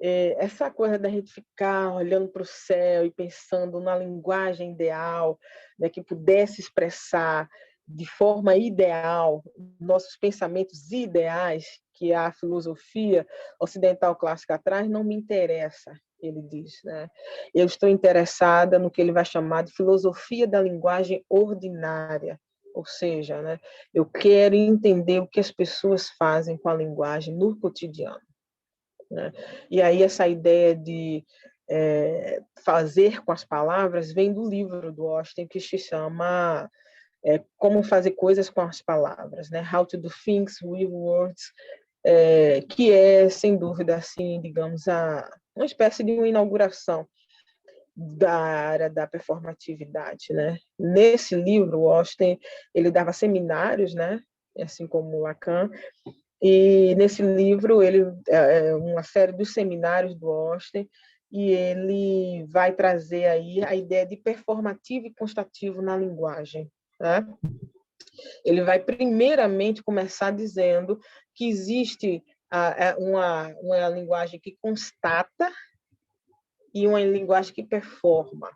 essa coisa da gente ficar olhando para o céu e pensando na linguagem ideal, né, que pudesse expressar de forma ideal nossos pensamentos ideais, que a filosofia ocidental clássica traz, não me interessa, ele diz, né? Eu estou interessada no que ele vai chamar de filosofia da linguagem ordinária, ou seja, né, eu quero entender o que as pessoas fazem com a linguagem no cotidiano, né? E aí essa ideia de fazer com as palavras vem do livro do Austin que se chama Como Fazer Coisas com as Palavras, né? How to Do Things with Words, que é, sem dúvida, assim, digamos, uma espécie de uma inauguração da área da performatividade, né? Nesse livro, o Austin, ele dava seminários, né? Assim como Lacan, e nesse livro, ele uma série dos seminários do Austin, e ele vai trazer aí a ideia de performativo e constativo na linguagem, né? Ele vai primeiramente começar dizendo que existe uma linguagem que constata e uma linguagem que performa,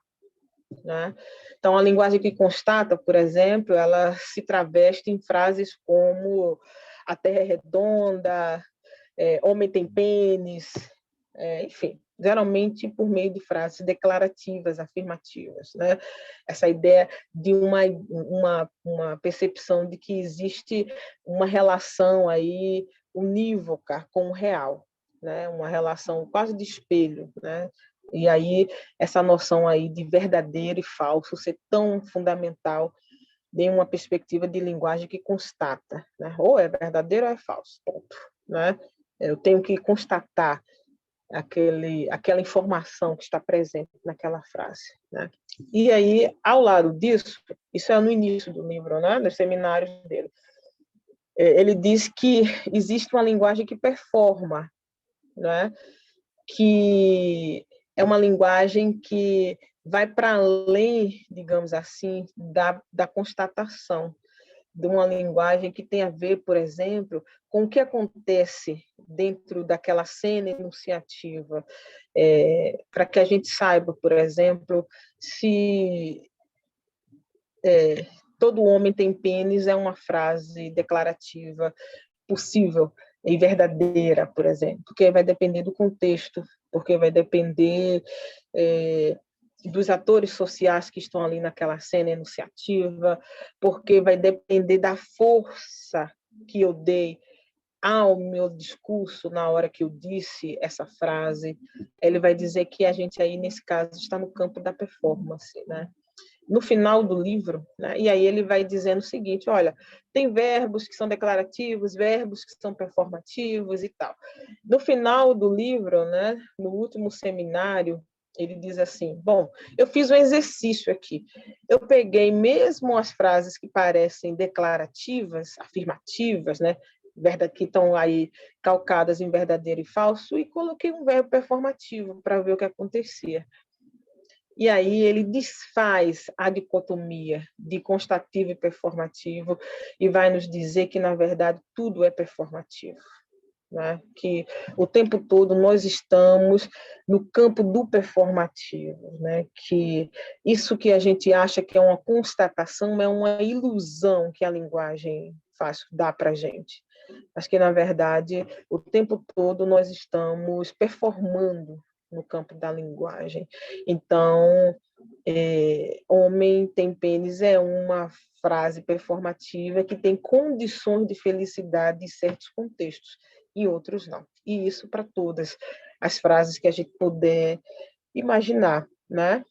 né? Então, a linguagem que constata, por exemplo, ela se traveste em frases como a Terra é redonda, homem tem pênis, enfim, geralmente por meio de frases declarativas, afirmativas, né? Essa ideia de uma percepção de que existe uma relação aí unívoca com o real, né? Uma relação quase de espelho, né? E aí essa noção aí de verdadeiro e falso ser tão fundamental em uma perspectiva de linguagem que constata, né? Ou é verdadeiro ou é falso, ponto, né? Eu tenho que constatar aquela informação que está presente naquela frase, né? E aí, ao lado disso, isso é no início do livro, né? Nos seminários dele, ele diz que existe uma linguagem que performa, né? Que é uma linguagem que vai para além, digamos assim, da constatação. de uma linguagem que tem a ver, por exemplo, com o que acontece dentro daquela cena enunciativa, para que a gente saiba, por exemplo, se todo homem tem pênis é uma frase declarativa possível e verdadeira, por exemplo, porque vai depender do contexto, porque vai depender dos atores sociais que estão ali naquela cena enunciativa, porque vai depender da força que eu dei ao meu discurso na hora que eu disse essa frase. Ele vai dizer que a gente aí, nesse caso, está no campo da performance, né? No final do livro, né? E aí ele vai dizendo o seguinte, olha, tem verbos que são declarativos, verbos que são performativos e tal. No final do livro, né, no último seminário, ele diz assim, bom, eu fiz um exercício aqui. Eu peguei mesmo as frases que parecem declarativas, afirmativas, né, que estão aí calcadas em verdadeiro e falso, e coloquei um verbo performativo para ver o que acontecia. E aí ele desfaz a dicotomia de constativo e performativo e vai nos dizer que, na verdade, tudo é performativo, né? Que o tempo todo nós estamos no campo do performativo, né? Que isso que a gente acha que é uma constatação é uma ilusão que a linguagem dá para a gente. Mas que, na verdade, o tempo todo nós estamos performando no campo da linguagem. Então, homem tem pênis é uma frase performativa que tem condições de felicidade em certos contextos, e outros não. E isso para todas as frases que a gente puder imaginar, né?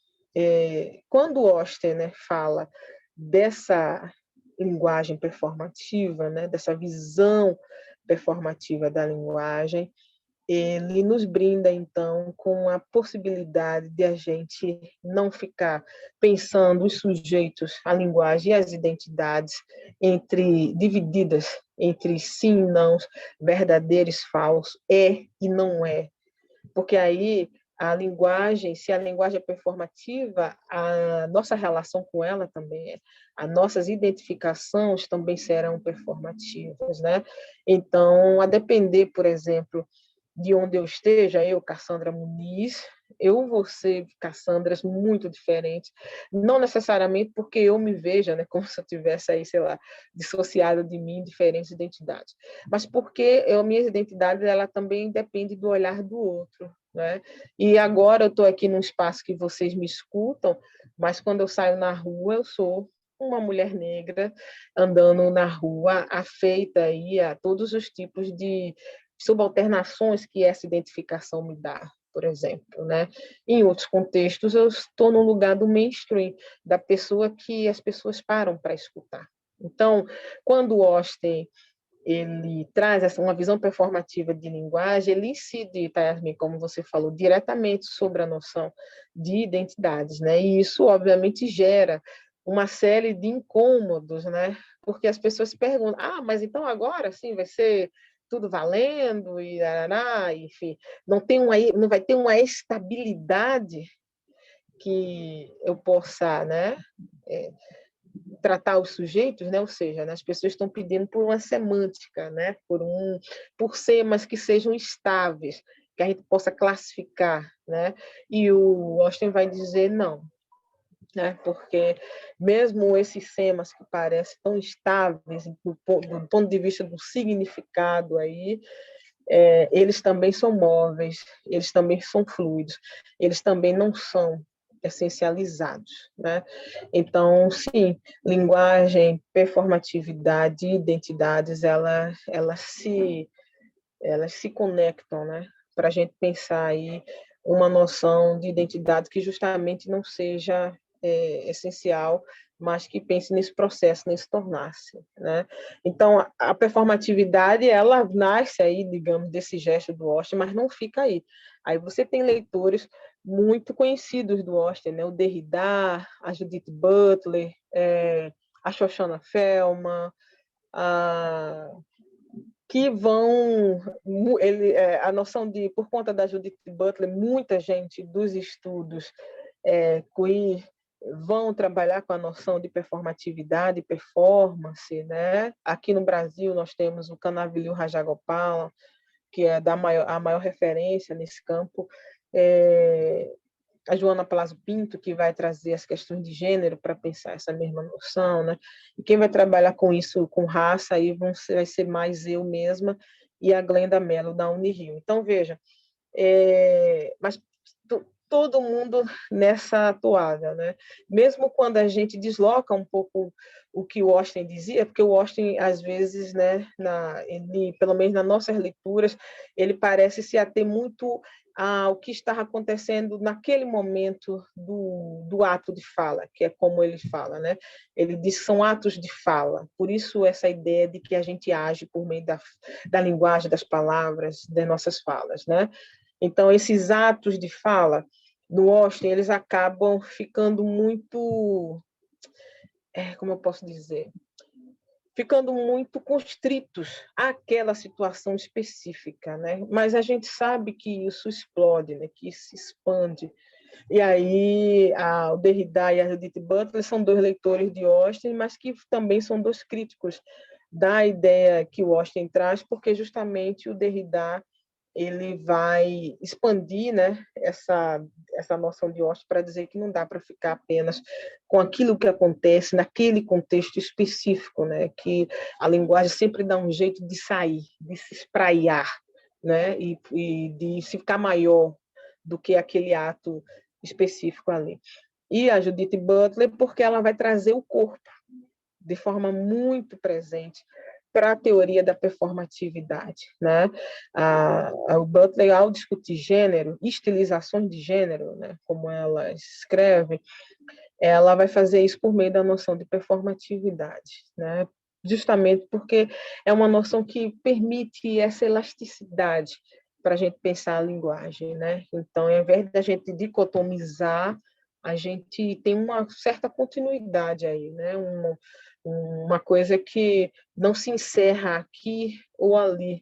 Quando Austen, né, fala dessa linguagem performativa, né, dessa visão performativa da linguagem, ele nos brinda, então, com a possibilidade de a gente não ficar pensando os sujeitos, a linguagem e as identidades divididas entre sim e não, verdadeiro e falso, é e não é. Porque aí a linguagem, se a linguagem é performativa, a nossa relação com ela também é. As nossas identificações também serão performativas, né? Então, a depender, por exemplo, de onde eu esteja, eu, Cassandra Muniz, eu vou ser Cassandras muito diferentes, não necessariamente porque eu me veja, né, como se eu tivesse aí, sei lá, dissociada de mim, diferentes identidades, mas porque a minha identidade ela também depende do olhar do outro, né? E agora eu estou aqui num espaço que vocês me escutam, mas quando eu saio na rua eu sou uma mulher negra andando na rua, afeita aí a todos os tipos de subalternações que essa identificação me dá, por exemplo, né? Em outros contextos, eu estou no lugar do mainstream, da pessoa que as pessoas param para escutar. Então, quando o Austen ele traz uma visão performativa de linguagem, ele incide, Yasmin, como você falou, diretamente sobre a noção de identidades, né? E isso, obviamente, gera uma série de incômodos, né? Porque as pessoas perguntam, mas então agora sim vai ser tudo valendo e enfim, não vai ter uma estabilidade que eu possa, né, tratar os sujeitos, né? Ou seja, né, as pessoas estão pedindo por uma semântica, né? Por semas que sejam estáveis, que a gente possa classificar, né? E o Austen vai dizer não, né? Porque mesmo esses semas que parecem tão estáveis do ponto de vista do significado aí, eles também são móveis, eles também são fluidos, eles também não são essencializados, né? Então, sim, linguagem, performatividade, identidades, elas se conectam, né? Para a gente pensar aí uma noção de identidade que justamente não seja essencial, mas que pense nesse processo, nesse tornar-se, né? Então, a performatividade, ela nasce aí, digamos, desse gesto do Austen, mas não fica aí. Aí você tem leitores muito conhecidos do Austen, né? O Derrida, a Judith Butler, a Shoshana Feldman, que vão a noção de, por conta da Judith Butler, muita gente dos estudos queer, vão trabalhar com a noção de performatividade e performance, né? Aqui no Brasil, nós temos o Kanavilil Rajagopala, que é a maior referência nesse campo, a Joana Palazzo Pinto, que vai trazer as questões de gênero para pensar essa mesma noção, né? E quem vai trabalhar com isso, com raça, aí vai ser mais eu mesma e a Glenda Mello, da Unirio. Então, veja, mas todo mundo nessa toada, né? Mesmo quando a gente desloca um pouco o que o Austin dizia, porque o Austin, às vezes, né, pelo menos nas nossas leituras, ele parece se ater muito ao que estava acontecendo naquele momento do ato de fala, que é como ele fala, né? Ele diz que são atos de fala, por isso essa ideia de que a gente age por meio da linguagem, das palavras, das nossas falas, né? Então, esses atos de fala no Austin, eles acabam ficando muito, como eu posso dizer, ficando muito constritos àquela situação específica, né? Mas a gente sabe que isso explode, né? Que isso se expande. E aí, o Derrida e a Judith Butler são dois leitores de Austin, mas que também são dois críticos da ideia que o Austin traz, porque justamente o Derrida ele vai expandir, né, essa noção de Austin para dizer que não dá para ficar apenas com aquilo que acontece naquele contexto específico, né, que a linguagem sempre dá um jeito de sair, de se espraiar, né, e de se ficar maior do que aquele ato específico ali. E a Judith Butler, porque ela vai trazer o corpo de forma muito presente para a teoria da performatividade, né? O Butler, ao discutir gênero, estilizações de gênero, né, como ela escreve, ela vai fazer isso por meio da noção de performatividade, né? Justamente porque é uma noção que permite essa elasticidade para a gente pensar a linguagem, né? Então, ao invés da gente dicotomizar, a gente tem uma certa continuidade aí, né? Uma coisa que não se encerra aqui ou ali,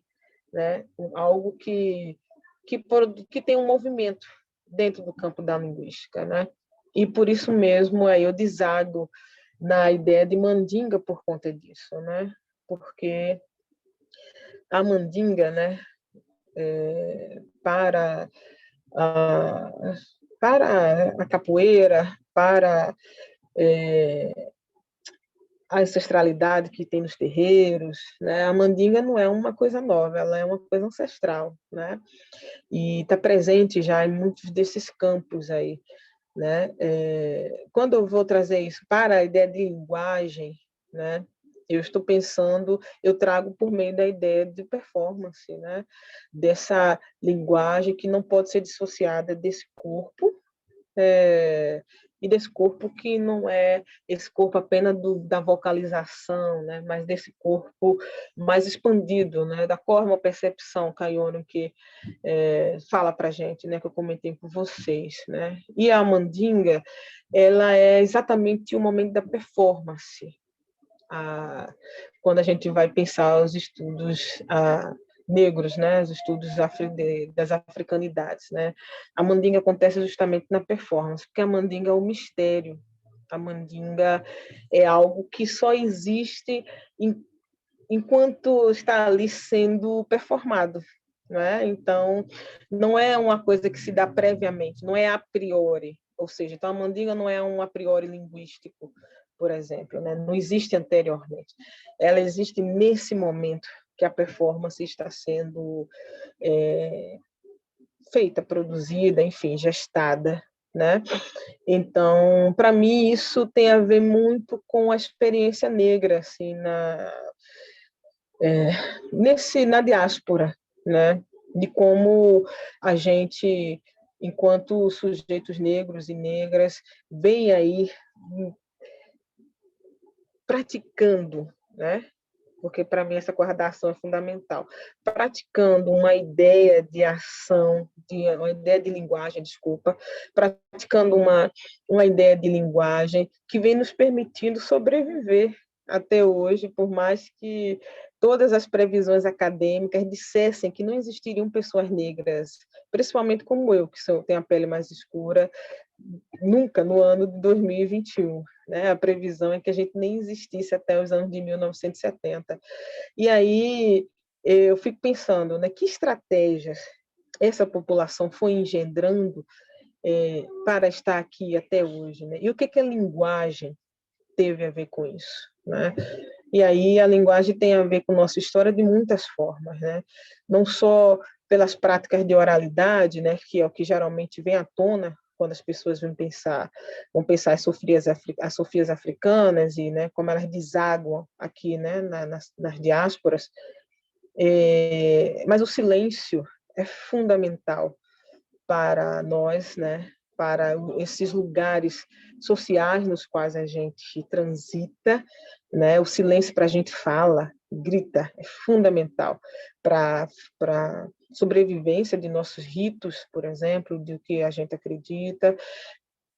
né? Algo que tem um movimento dentro do campo da linguística, né? E por isso mesmo aí eu desago na ideia de mandinga por conta disso, né? Porque a mandinga, né, para a, para a capoeira, para a ancestralidade que tem nos terreiros, né? A mandinga não é uma coisa nova, ela é uma coisa ancestral, né? E está presente já em muitos desses campos aí, né? Quando eu vou trazer isso para a ideia de linguagem, né? Eu trago por meio da ideia de performance, né? Dessa linguagem que não pode ser dissociada desse corpo, e desse corpo que não é esse corpo apenas da vocalização, né? Mas desse corpo mais expandido, né? Da percepção, Caione, que fala para a gente, né? Que eu comentei com vocês, né? E a mandinga, ela é exatamente o momento da performance. Quando a gente vai pensar os estudos negros, né, os estudos das africanidades, né, a mandinga acontece justamente na performance, porque a mandinga é o mistério, a mandinga é algo que só existe enquanto está ali sendo performado, né? Então, não é uma coisa que se dá previamente, não é a priori, ou seja, então a mandinga não é um a priori linguístico, por exemplo, né? Não existe anteriormente. Ela existe nesse momento que a performance está sendo feita, produzida, enfim, gestada, né? Então, para mim, isso tem a ver muito com a experiência negra, assim, na diáspora, né? De como a gente, enquanto sujeitos negros e negras, vem aí praticando, né? Porque para mim essa coordenação é fundamental, praticando uma ideia de ação, uma ideia de linguagem, desculpa, praticando uma ideia de linguagem que vem nos permitindo sobreviver até hoje, por mais que todas as previsões acadêmicas dissessem que não existiriam pessoas negras, principalmente como eu, que tenho a pele mais escura, nunca no ano de 2021. Né? A previsão é que a gente nem existisse até os anos de 1970. E aí eu fico pensando, né, que estratégias essa população foi engendrando para estar aqui até hoje, né? E o que a linguagem teve a ver com isso, né? E aí a linguagem tem a ver com nossa história de muitas formas, né? Não só pelas práticas de oralidade, né, que é o que geralmente vem à tona quando as pessoas vão pensar as sofias africanas e, né, como elas desaguam aqui, né, nas diásporas, mas o silêncio é fundamental para nós, né, para esses lugares sociais nos quais a gente transita, né? O silêncio para a gente fala, grita, é fundamental para a sobrevivência de nossos ritos, por exemplo, do que a gente acredita.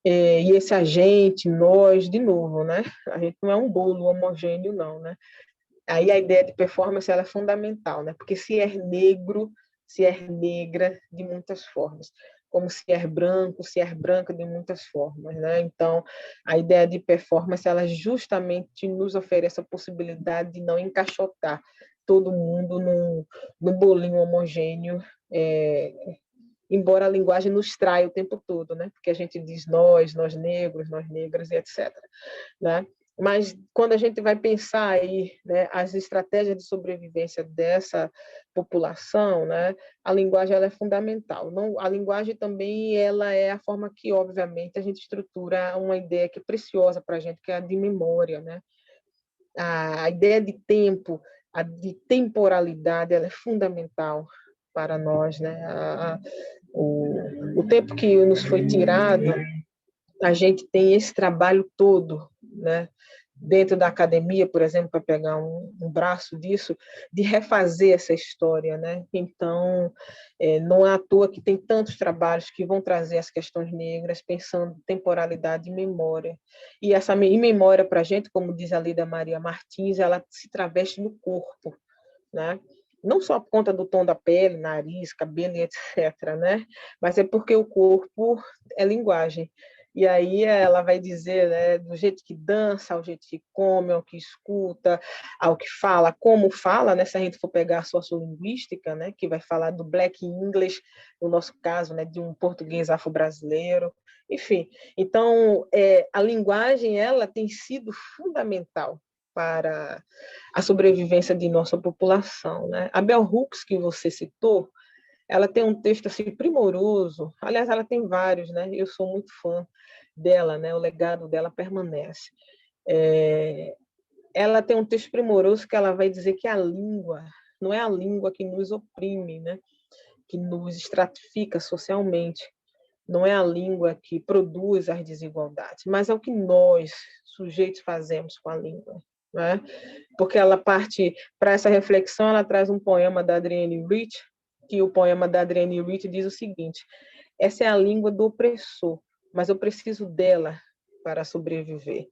E esse agente, nós, de novo, né? A gente não é um bolo homogêneo, não, né? Aí a ideia de performance ela é fundamental, né? Porque se é negro, se é negra de muitas formas, como se é branco, se é branca de muitas formas, né? Então, a ideia de performance ela justamente nos oferece a possibilidade de não encaixotar todo mundo num bolinho homogêneo, embora a linguagem nos traia o tempo todo, né? Porque a gente diz nós negros, nós negras e etc. Né? Mas quando a gente vai pensar aí, né, as estratégias de sobrevivência dessa população, né, a linguagem ela é fundamental. Não, a linguagem também ela é a forma que, obviamente, a gente estrutura uma ideia que é preciosa para a gente, que é a de memória, né? A ideia de tempo, a de temporalidade, ela é fundamental para nós, né? O tempo que nos foi tirado, a gente tem esse trabalho todo, né? Dentro da academia, por exemplo, para pegar um braço disso, de refazer essa história, né? Então, não é à toa que tem tantos trabalhos que vão trazer as questões negras, pensando temporalidade e memória. E essa memória, para a gente, como diz a Lida Maria Martins, ela se traveste no corpo, né? Não só por conta do tom da pele, nariz, cabelo e etc., né? Mas é porque o corpo é linguagem. E aí ela vai dizer, né, do jeito que dança, ao jeito que come, ao que escuta, ao que fala, como fala, né, se a gente for pegar a sociolinguística, né, que vai falar do Black English, no nosso caso, né, de um português afro-brasileiro, enfim. Então, a linguagem ela tem sido fundamental para a sobrevivência de nossa população, né? A Bell Hooks, que você citou, ela tem um texto assim primoroso. Aliás, ela tem vários, né? Eu sou muito fã dela, né? O legado dela permanece. Ela tem um texto primoroso que ela vai dizer que a língua não é a língua que nos oprime, né? Que nos estratifica socialmente. Não é a língua que produz as desigualdades, mas é o que nós, sujeitos, fazemos com a língua. Né? Porque ela parte, para essa reflexão, ela traz um poema da Adrienne Rich, que o poema da Adrienne Rich diz o seguinte: essa é a língua do opressor, mas eu preciso dela para sobreviver.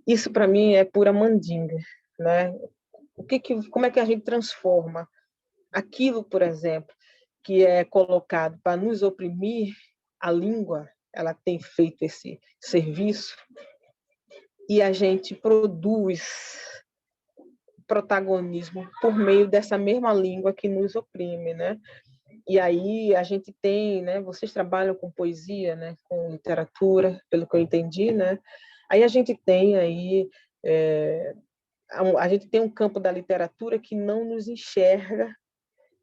Isso, para mim, é pura mandinga. Né? Como é que a gente transforma aquilo, por exemplo, que é colocado para nos oprimir? A língua, ela tem feito esse serviço e a gente produz protagonismo por meio dessa mesma língua que nos oprime, né? E aí a gente tem, né? Vocês trabalham com poesia, né? Com literatura, pelo que eu entendi, né? Aí a gente tem aí a gente tem um campo da literatura que não nos enxerga,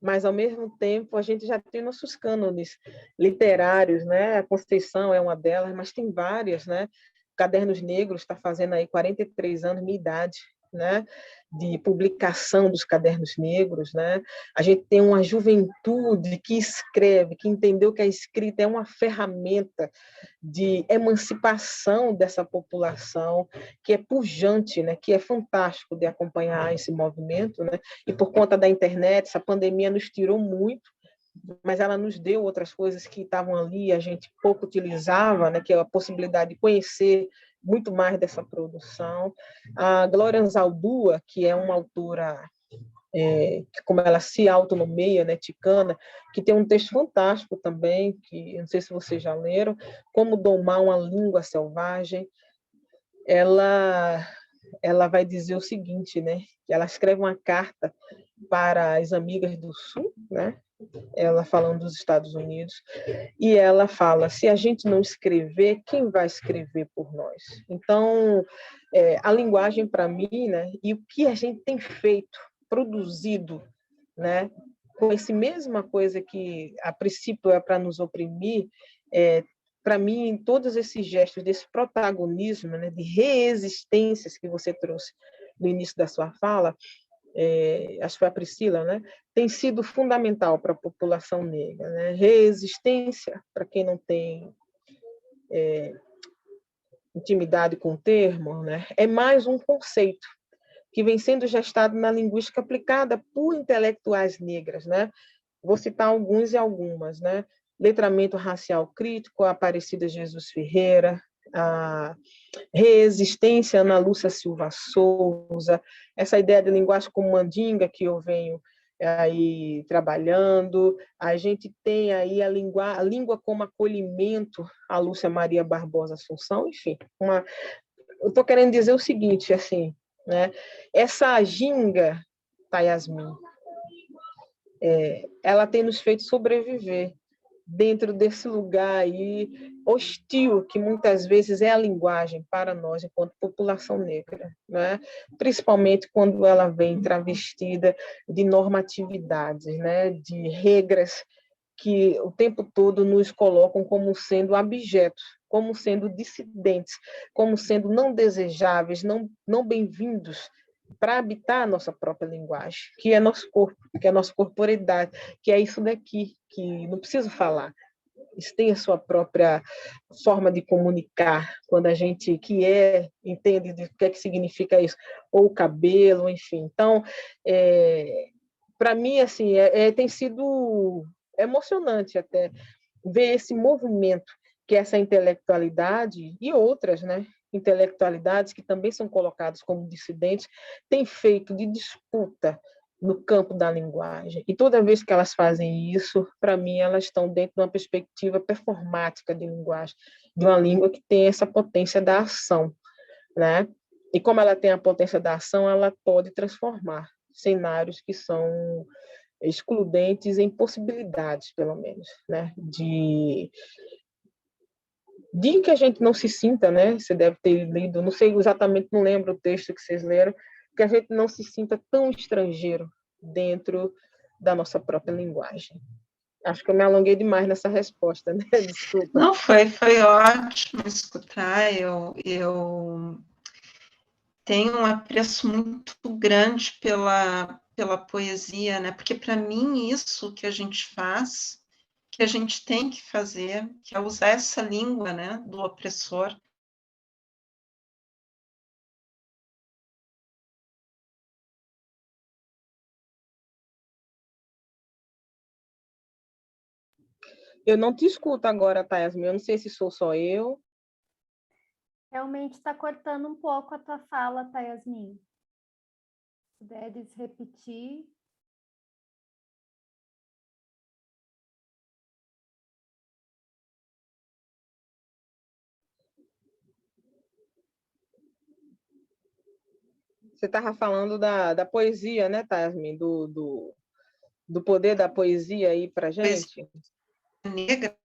mas ao mesmo tempo a gente já tem nossos cânones literários, né? A Conceição é uma delas, mas tem várias, né? Cadernos Negros está fazendo aí 43 anos, minha idade, né? De publicação dos Cadernos Negros, né? A gente tem uma juventude que escreve, que entendeu que a escrita é uma ferramenta de emancipação dessa população, que é pujante, né? Que é fantástico de acompanhar esse movimento, né? E por conta da internet, essa pandemia nos tirou muito, mas ela nos deu outras coisas que estavam ali, a gente pouco utilizava, né? Que é a possibilidade de conhecer muito mais dessa produção. A Glória Anzaldúa, que é uma autora como ela se autonomeia, né, ticana, que tem um texto fantástico também, que eu não sei se vocês já leram, Como Domar uma Língua Selvagem. Ela vai dizer o seguinte, né, que ela escreve uma carta para as amigas do Sul, né, ela falando dos Estados Unidos, e ela fala, se a gente não escrever, quem vai escrever por nós? Então, a linguagem para mim, né, e o que a gente tem feito, produzido, né, com essa mesma coisa que a princípio é para nos oprimir, para mim, todos esses gestos desse protagonismo, né, de reexistências que você trouxe no início da sua fala, acho que foi a Priscila, né, tem sido fundamental para a população negra, né? Reexistência, para quem não tem intimidade com o termo, né, é mais um conceito que vem sendo gestado na linguística aplicada por intelectuais negras, né? Vou citar alguns e algumas, né? Letramento racial crítico, a Aparecida Jesus Ferreira, a Reexistência, Ana Lúcia Silva Souza, essa ideia de linguagem como mandinga que eu venho aí trabalhando, a gente tem aí a língua como acolhimento, a Lúcia Maria Barbosa Assunção, enfim, eu estou querendo dizer o seguinte, assim, né? Essa ginga, Yasmin, ela tem nos feito sobreviver dentro desse lugar aí hostil que muitas vezes é a linguagem para nós enquanto população negra, né? Principalmente quando ela vem travestida de normatividades, né? De regras que o tempo todo nos colocam como sendo abjetos, como sendo dissidentes, como sendo não desejáveis, não bem-vindos para habitar a nossa própria linguagem, que é nosso corpo, que é a nossa corporeidade, que é isso daqui, que não preciso falar. Isso tem a sua própria forma de comunicar, quando a gente entende o que é que significa isso, ou o cabelo, enfim. Então, para mim, assim, tem sido emocionante até ver esse movimento que essa intelectualidade e outras, né, intelectualidades que também são colocadas como dissidentes, têm feito de disputa no campo da linguagem. E toda vez que elas fazem isso, para mim, elas estão dentro de uma perspectiva performática de linguagem, de uma língua que tem essa potência da ação, né? E como ela tem a potência da ação, ela pode transformar cenários que são excludentes em possibilidades, pelo menos, né? De que a gente não se sinta, né? Você deve ter lido, não sei exatamente, não lembro o texto que vocês leram, que a gente não se sinta tão estrangeiro dentro da nossa própria linguagem. Acho que eu me alonguei demais nessa resposta, né? Desculpa. Não, foi ótimo escutar. Eu tenho um apreço muito grande pela poesia, né? Porque para mim isso que a gente faz, que a gente tem que fazer, que é usar essa língua, né, do opressor. Eu não te escuto agora, Yasmin. Eu não sei se sou só eu. Realmente está cortando um pouco a tua fala, Yasmin. Se puderes repetir. Você estava falando da poesia, né, Yasmin? Do poder da poesia aí para gente. Negra,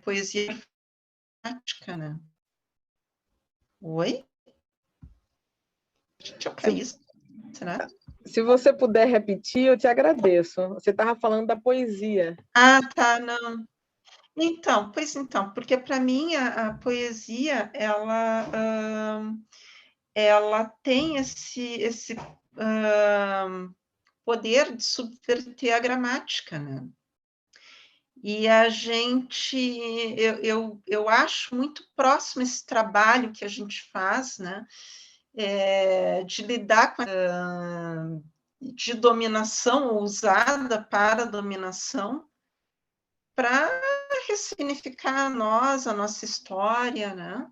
poesia prática, né? Oi? Deixa eu cair, será? Se você puder repetir, eu te agradeço. Você estava falando da poesia. Ah, tá, não. Então, porque para mim a poesia, ela tem esse poder de subverter a gramática, né? E a gente, eu acho muito próximo esse trabalho que a gente faz, né? De lidar com de dominação, usada para dominação, para ressignificar a nossa história, né?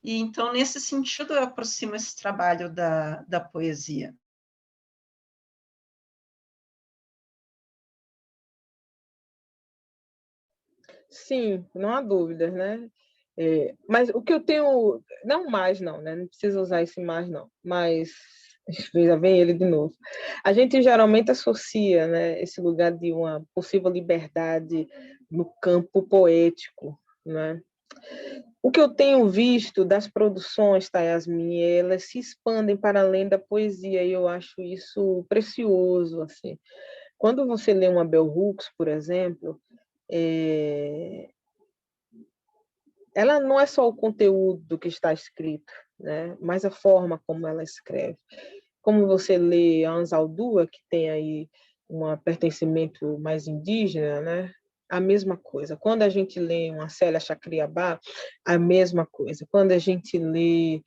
E então, nesse sentido, eu aproximo esse trabalho da poesia. Sim, não há dúvidas, né? Mas o que eu tenho, não mais não, né? Não precisa usar esse mais não, mas já vem ele de novo. A gente geralmente associa, né, esse lugar de uma possível liberdade no campo poético, né? O que eu tenho visto das produções, tá, Yasmin, elas se expandem para além da poesia e eu acho isso precioso, assim. Quando você lê uma Bell Hooks, por exemplo, é, ela não é só o conteúdo que está escrito, né? Mas a forma como ela escreve. Como você lê a Anzaldúa, que tem aí um pertencimento mais indígena, né? A mesma coisa. Quando a gente lê uma Célia Chacriabá, a mesma coisa. Quando a gente lê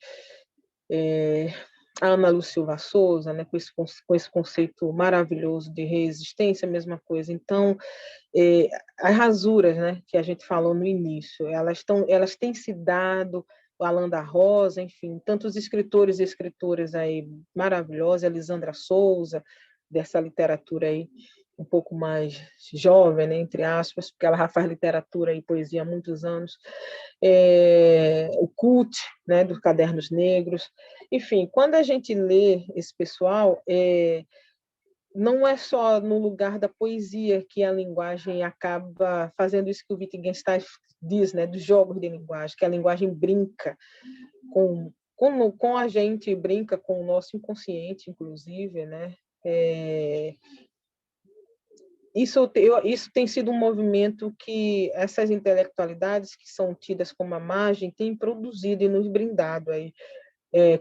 a Ana Lu Silva Souza, né, com esse conceito maravilhoso de resistência, a mesma coisa. Então, as rasuras, né, que a gente falou no início, elas têm se dado, o Alan da Rosa, enfim, tantos escritores e escritoras aí maravilhosos, a Lisandra Souza, dessa literatura aí um pouco mais jovem, né, entre aspas, porque ela já faz literatura e poesia há muitos anos, o Cult, né, dos Cadernos Negros, enfim, quando a gente lê esse pessoal, não é só no lugar da poesia que a linguagem acaba fazendo isso que o Wittgenstein diz, né, dos jogos de linguagem, que a linguagem brinca com a gente, brinca com o nosso inconsciente, inclusive, né? Isso tem sido um movimento que essas intelectualidades que são tidas como a margem têm produzido e nos brindado aí,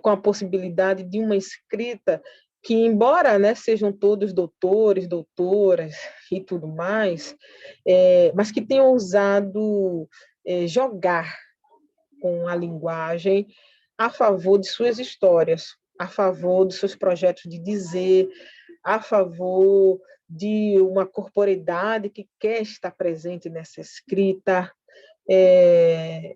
com a possibilidade de uma escrita que, embora, né, sejam todos doutores, doutoras e tudo mais, mas que tenham ousado jogar com a linguagem a favor de suas histórias, a favor de seus projetos de dizer, a favor de uma corporeidade que quer estar presente nessa escrita.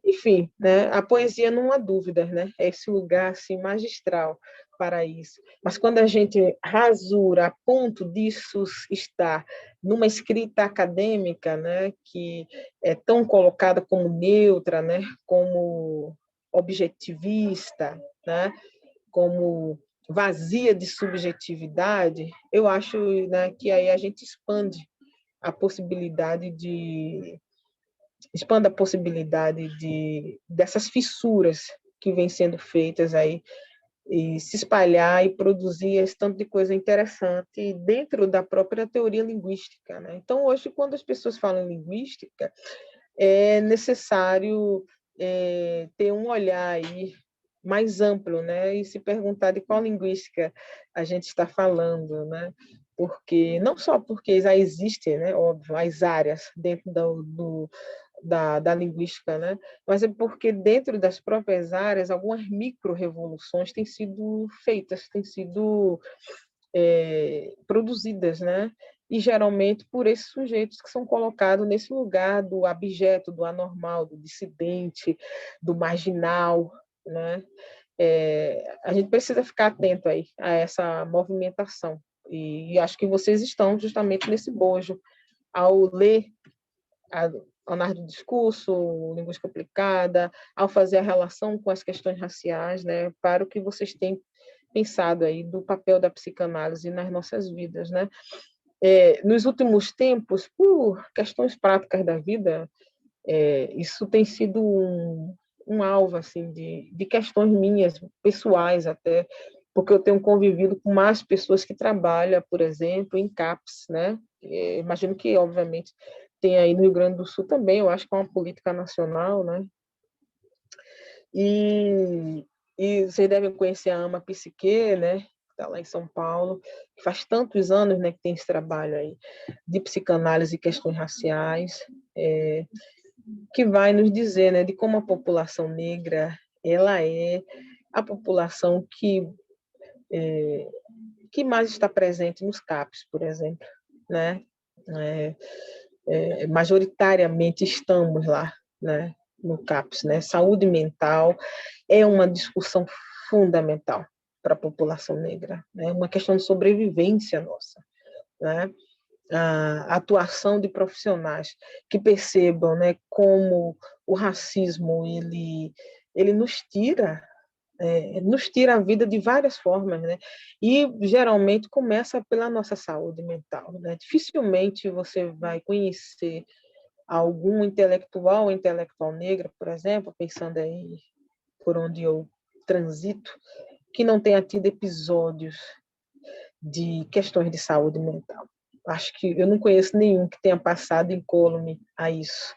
Enfim, né? A poesia não há dúvidas, né? É esse lugar assim, magistral para isso. Mas quando a gente rasura a ponto disso estar numa escrita acadêmica, né, que é tão colocada como neutra, né, como objetivista, né, como vazia de subjetividade, eu acho, né, que aí a gente a possibilidade de expanda a possibilidade dessas fissuras que vêm sendo feitas aí e se espalhar e produzir esse tanto de coisa interessante dentro da própria teoria linguística, né? Então, hoje, quando as pessoas falam em linguística, é necessário ter um olhar aí mais amplo, né? E se perguntar de qual linguística a gente está falando, né? Porque não só porque já existem, né, óbvio, as áreas dentro da linguística, né? Mas é porque dentro das próprias áreas algumas micro-revoluções têm sido feitas, têm sido produzidas, né? E geralmente por esses sujeitos que são colocados nesse lugar do abjeto, do anormal, do dissidente, do marginal, né? A gente precisa ficar atento aí a essa movimentação e acho que vocês estão justamente nesse bojo ao ler ao narrar do discurso, linguística aplicada, ao fazer a relação com as questões raciais, né, para o que vocês têm pensado aí do papel da psicanálise nas nossas vidas, né? Nos últimos tempos, por questões práticas da vida, isso tem sido um alvo assim de questões minhas, pessoais até, porque eu tenho convivido com mais pessoas que trabalham, por exemplo, em CAPS, né? Imagino que, obviamente, tem aí no Rio Grande do Sul também, eu acho que é uma política nacional, né? E vocês devem conhecer a Ama Psique, né? Que está lá em São Paulo, que faz tantos anos, né, que tem esse trabalho aí de psicanálise e questões raciais, que vai nos dizer, né, de como a população negra ela é a população que mais está presente nos CAPs, por exemplo, né? Majoritariamente estamos lá, né, no CAPS, né? Saúde mental é uma discussão fundamental para a população negra, né? Uma questão de sobrevivência nossa, né? a atuação de profissionais que percebam, né, como o racismo ele nos tira a vida de várias formas, né? E geralmente começa pela nossa saúde mental, né? Dificilmente você vai conhecer algum intelectual ou intelectual negra, por exemplo, pensando aí por onde eu transito, que não tenha tido episódios de questões de saúde mental. Acho que eu não conheço nenhum que tenha passado incólume a isso,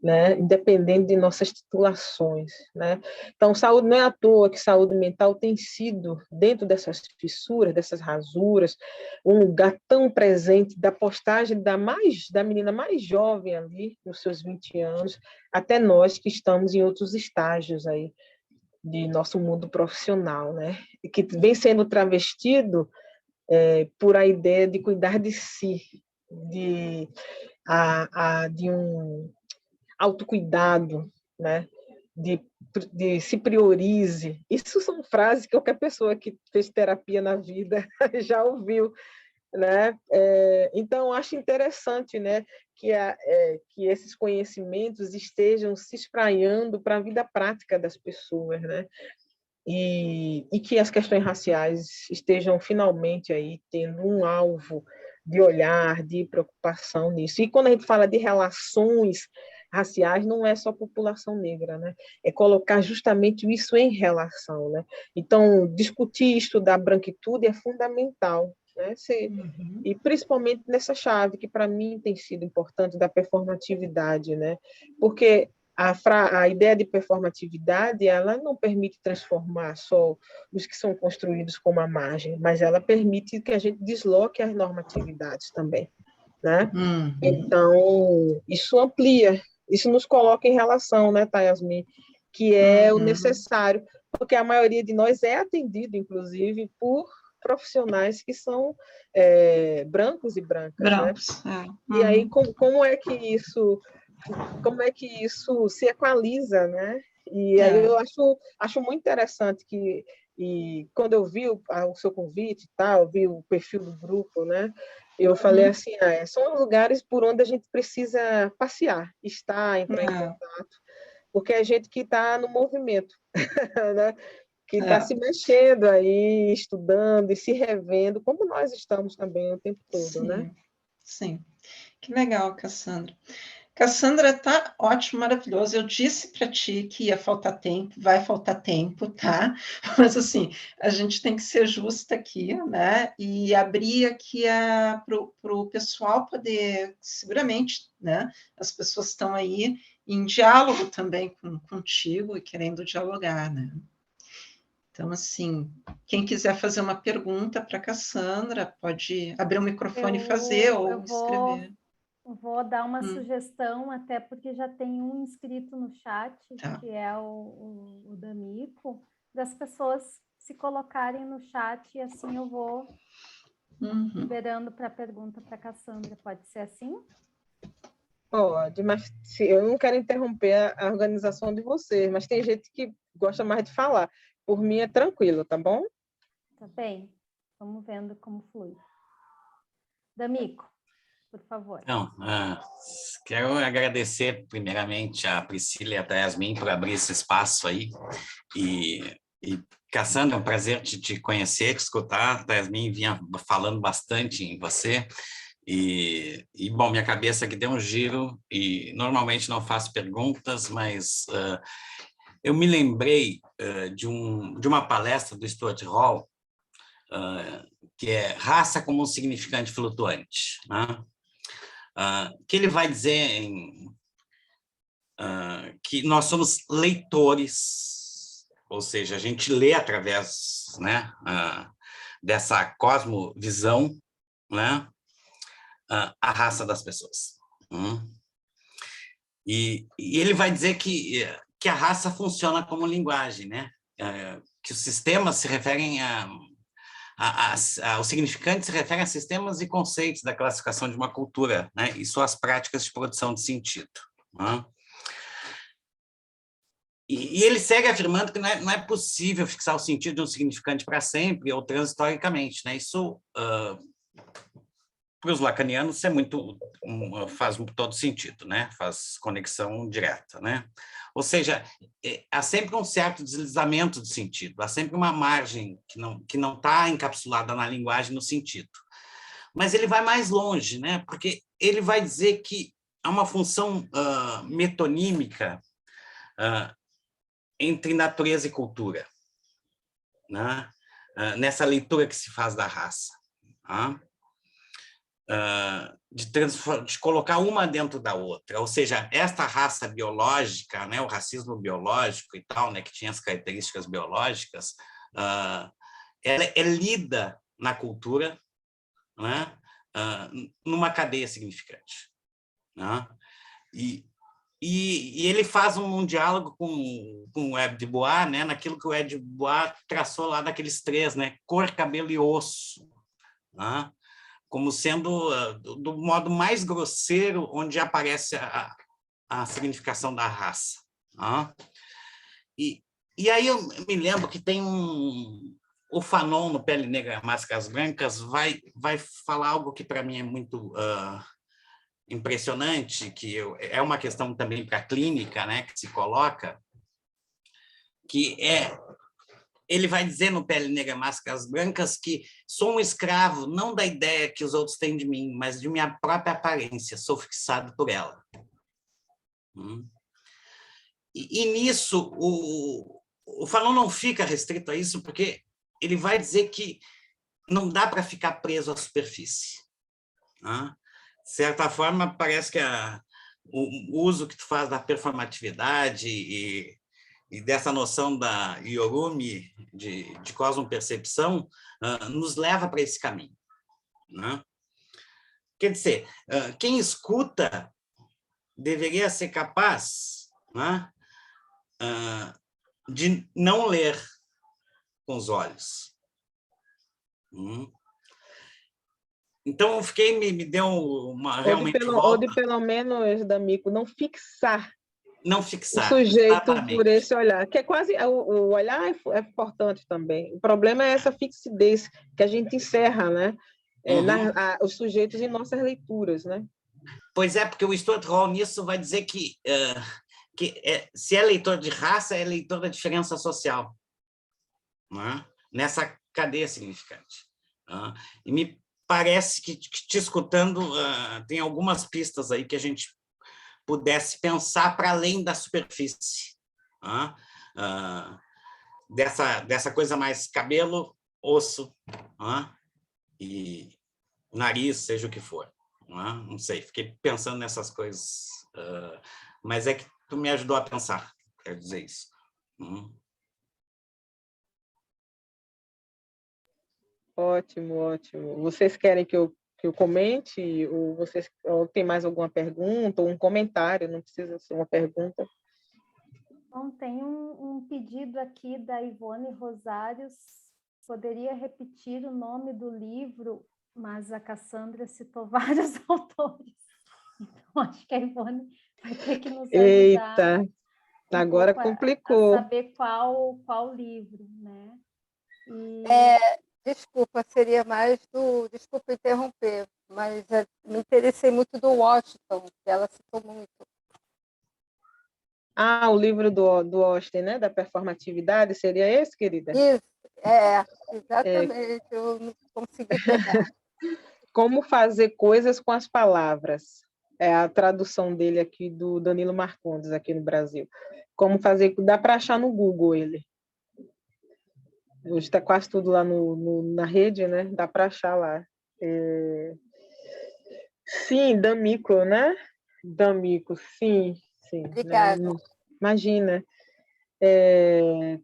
né? Independente de nossas titulações, né? Então, saúde não é à toa que saúde mental tem sido, dentro dessas fissuras, dessas rasuras, um lugar tão presente da postagem da menina mais jovem ali, nos seus 20 anos, até nós que estamos em outros estágios aí de nosso mundo profissional, né? E que vem sendo travestido por a ideia de cuidar de si, de um autocuidado, né? De se priorize. Isso são frases que qualquer pessoa que fez terapia na vida já ouviu, né? Então, acho interessante, né, que esses conhecimentos estejam se espraiando para a vida prática das pessoas, né? E que as questões raciais estejam finalmente aí tendo um alvo de olhar, de preocupação nisso. E quando a gente fala de relações raciais, não é só população negra, né? É colocar justamente isso em relação, né? Então, discutir e estudar branquitude é fundamental, né? E principalmente nessa chave que para mim tem sido importante da performatividade, né? Porque a ideia de performatividade, ela não permite transformar só os que são construídos como a margem, mas ela permite que a gente desloque as normatividades também, né? Então, isso amplia, isso nos coloca em relação, né, Tayasmin, que é o necessário, porque a maioria de nós é atendido, inclusive, por profissionais que são brancos e brancas, Brancos, né? E aí, como é que isso se equaliza, né? E aí eu acho muito interessante e quando eu vi o seu convite e tal, vi o perfil do grupo, né? Eu falei assim, são lugares por onde a gente precisa passear, estar, entrar em contato, porque é gente que está no movimento, né? Que está se mexendo aí, estudando e se revendo, como nós estamos também o tempo todo, né? Sim, que legal, Cassandra. Cassandra, tá ótimo, maravilhoso. Eu disse para ti que ia faltar tempo, vai faltar tempo, tá? Mas, assim, a gente tem que ser justa aqui, né? E abrir aqui para o pessoal poder, seguramente, né? As pessoas estão aí em diálogo também contigo e querendo dialogar, né? Então, assim, quem quiser fazer uma pergunta para a Cassandra, pode abrir o microfone e fazer ou escrever. Vou dar uma sugestão, até porque já tem um inscrito no chat, que é o D'Amico, das pessoas se colocarem no chat e assim eu vou liberando para a pergunta para a Cassandra. Pode ser assim? Pode, mas eu não quero interromper a organização de vocês, mas tem gente que gosta mais de falar. Por mim é tranquilo, tá bom? Tá bem. Vamos vendo como flui. D'Amico, por favor. Não, quero agradecer primeiramente a Priscila e a Yasmin por abrir esse espaço aí. E Cassandra, é um prazer te conhecer, te escutar. A Yasmin vinha falando bastante em você. Bom, minha cabeça aqui deu um giro e normalmente não faço perguntas, mas eu me lembrei de uma palestra do Stuart Hall, que é Raça como um Significante Flutuante, né? Que ele vai dizer que nós somos leitores, ou seja, a gente lê através, né, dessa cosmovisão, né, a raça das pessoas. E ele vai dizer que a raça funciona como linguagem, né? Que os sistemas se referem os significantes se referem a sistemas e conceitos da classificação de uma cultura, né? E suas práticas de produção de sentido. Né? E ele segue afirmando que não é possível fixar o sentido de um significante para sempre ou transitoriamente. Né? Isso para os lacanianos isso é muito, faz todo sentido, né? Faz conexão direta, né? Ou seja, há sempre um certo deslizamento de sentido, há sempre uma margem que não está encapsulada na linguagem no sentido. Mas ele vai mais longe, né? Porque ele vai dizer que há uma função metonímica entre natureza e cultura, né? Nessa leitura que se faz da raça. Né? De colocar uma dentro da outra, ou seja, esta raça biológica, né, o racismo biológico e tal, né, que tinha as características biológicas, ela é lida na cultura, né, numa cadeia significante, né? E ele faz um diálogo com o Hebe de Bois, né, naquilo que o Hebe de Bois traçou lá naqueles três, né, cor, cabelo e osso, né? Como sendo do modo mais grosseiro onde aparece a significação da raça. Né? E aí eu me lembro que tem o Fanon, no Pele Negra, Máscaras Brancas, vai falar algo que, para mim, é muito impressionante, que é uma questão também para a clínica, né, que se coloca, que ele vai dizer no Pele Negra, Máscaras Brancas que sou um escravo, não da ideia que os outros têm de mim, mas de minha própria aparência, sou fixado por ela. E nisso, o Fanon não fica restrito a isso, porque ele vai dizer que não dá para ficar preso à superfície. De certa forma, parece que o uso que tu faz da performatividade e dessa noção da Yorumi, de cosmopercepção, nos leva para esse caminho. Né? Quer dizer, quem escuta deveria ser capaz, né, de não ler com os olhos. Então, eu fiquei, me deu uma realmente volta. Ou de pelo menos, D'Amico, não fixar. Não O fixar. sujeito Exatamente. por esse olhar, que é quase o olhar é importante também. O problema é essa fixidez que a gente encerra, né? Os sujeitos em nossas leituras, né? Pois é, porque o Stuart Hall nisso vai dizer que se é leitor de raça, é leitor da diferença social, né? Nessa cadeia significante. E me parece que te escutando tem algumas pistas aí que a gente pudesse pensar para além da superfície, dessa coisa mais cabelo, osso, e nariz, seja o que for. Não sei, fiquei pensando nessas coisas, mas é que tu me ajudou a pensar, quero dizer isso. Ótimo, ótimo. Vocês querem que eu comente? Ou tem mais alguma pergunta, ou um comentário? Não precisa ser uma pergunta. Bom, tem um pedido aqui da Ivone Rosários. Poderia repetir o nome do livro, mas a Cassandra citou vários autores. Então, acho que a Ivone vai ter que nos ajudar. Eita, agora complicou. A saber qual livro, né? Desculpa, seria mais desculpa interromper, mas me interessei muito do Washington, que ela citou muito. O livro do Austin, né? Da performatividade, seria esse, querida? Isso, exatamente, eu não consegui pegar. Como fazer coisas com as palavras. É a tradução dele aqui, do Danilo Marcondes, aqui no Brasil. Como fazer, dá para achar no Google ele. Hoje está quase tudo lá na rede, né? Dá para achar lá. Sim, D'Amico, né? D'Amico, sim. Obrigada. Né? Imagina.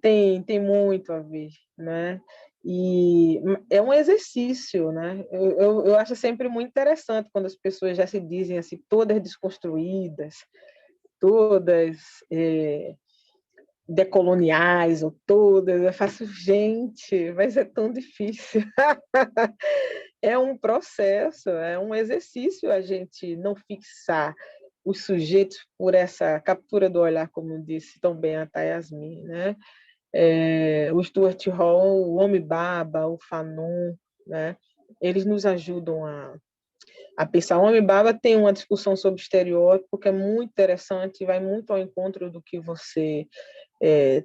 Tem muito a ver, né? E é um exercício, né? Eu acho sempre muito interessante quando as pessoas já se dizem assim, todas desconstruídas, todas decoloniais, ou todas. Eu faço, gente, mas é tão difícil. É um processo, é um exercício a gente não fixar os sujeitos por essa captura do olhar, como disse tão bem a Tayasmin, né? O Stuart Hall, o Homi Bhabha, o Fanon, né? Eles nos ajudam a pensar. O Homem Barba tem uma discussão sobre estereótipo que é muito interessante, vai muito ao encontro do que você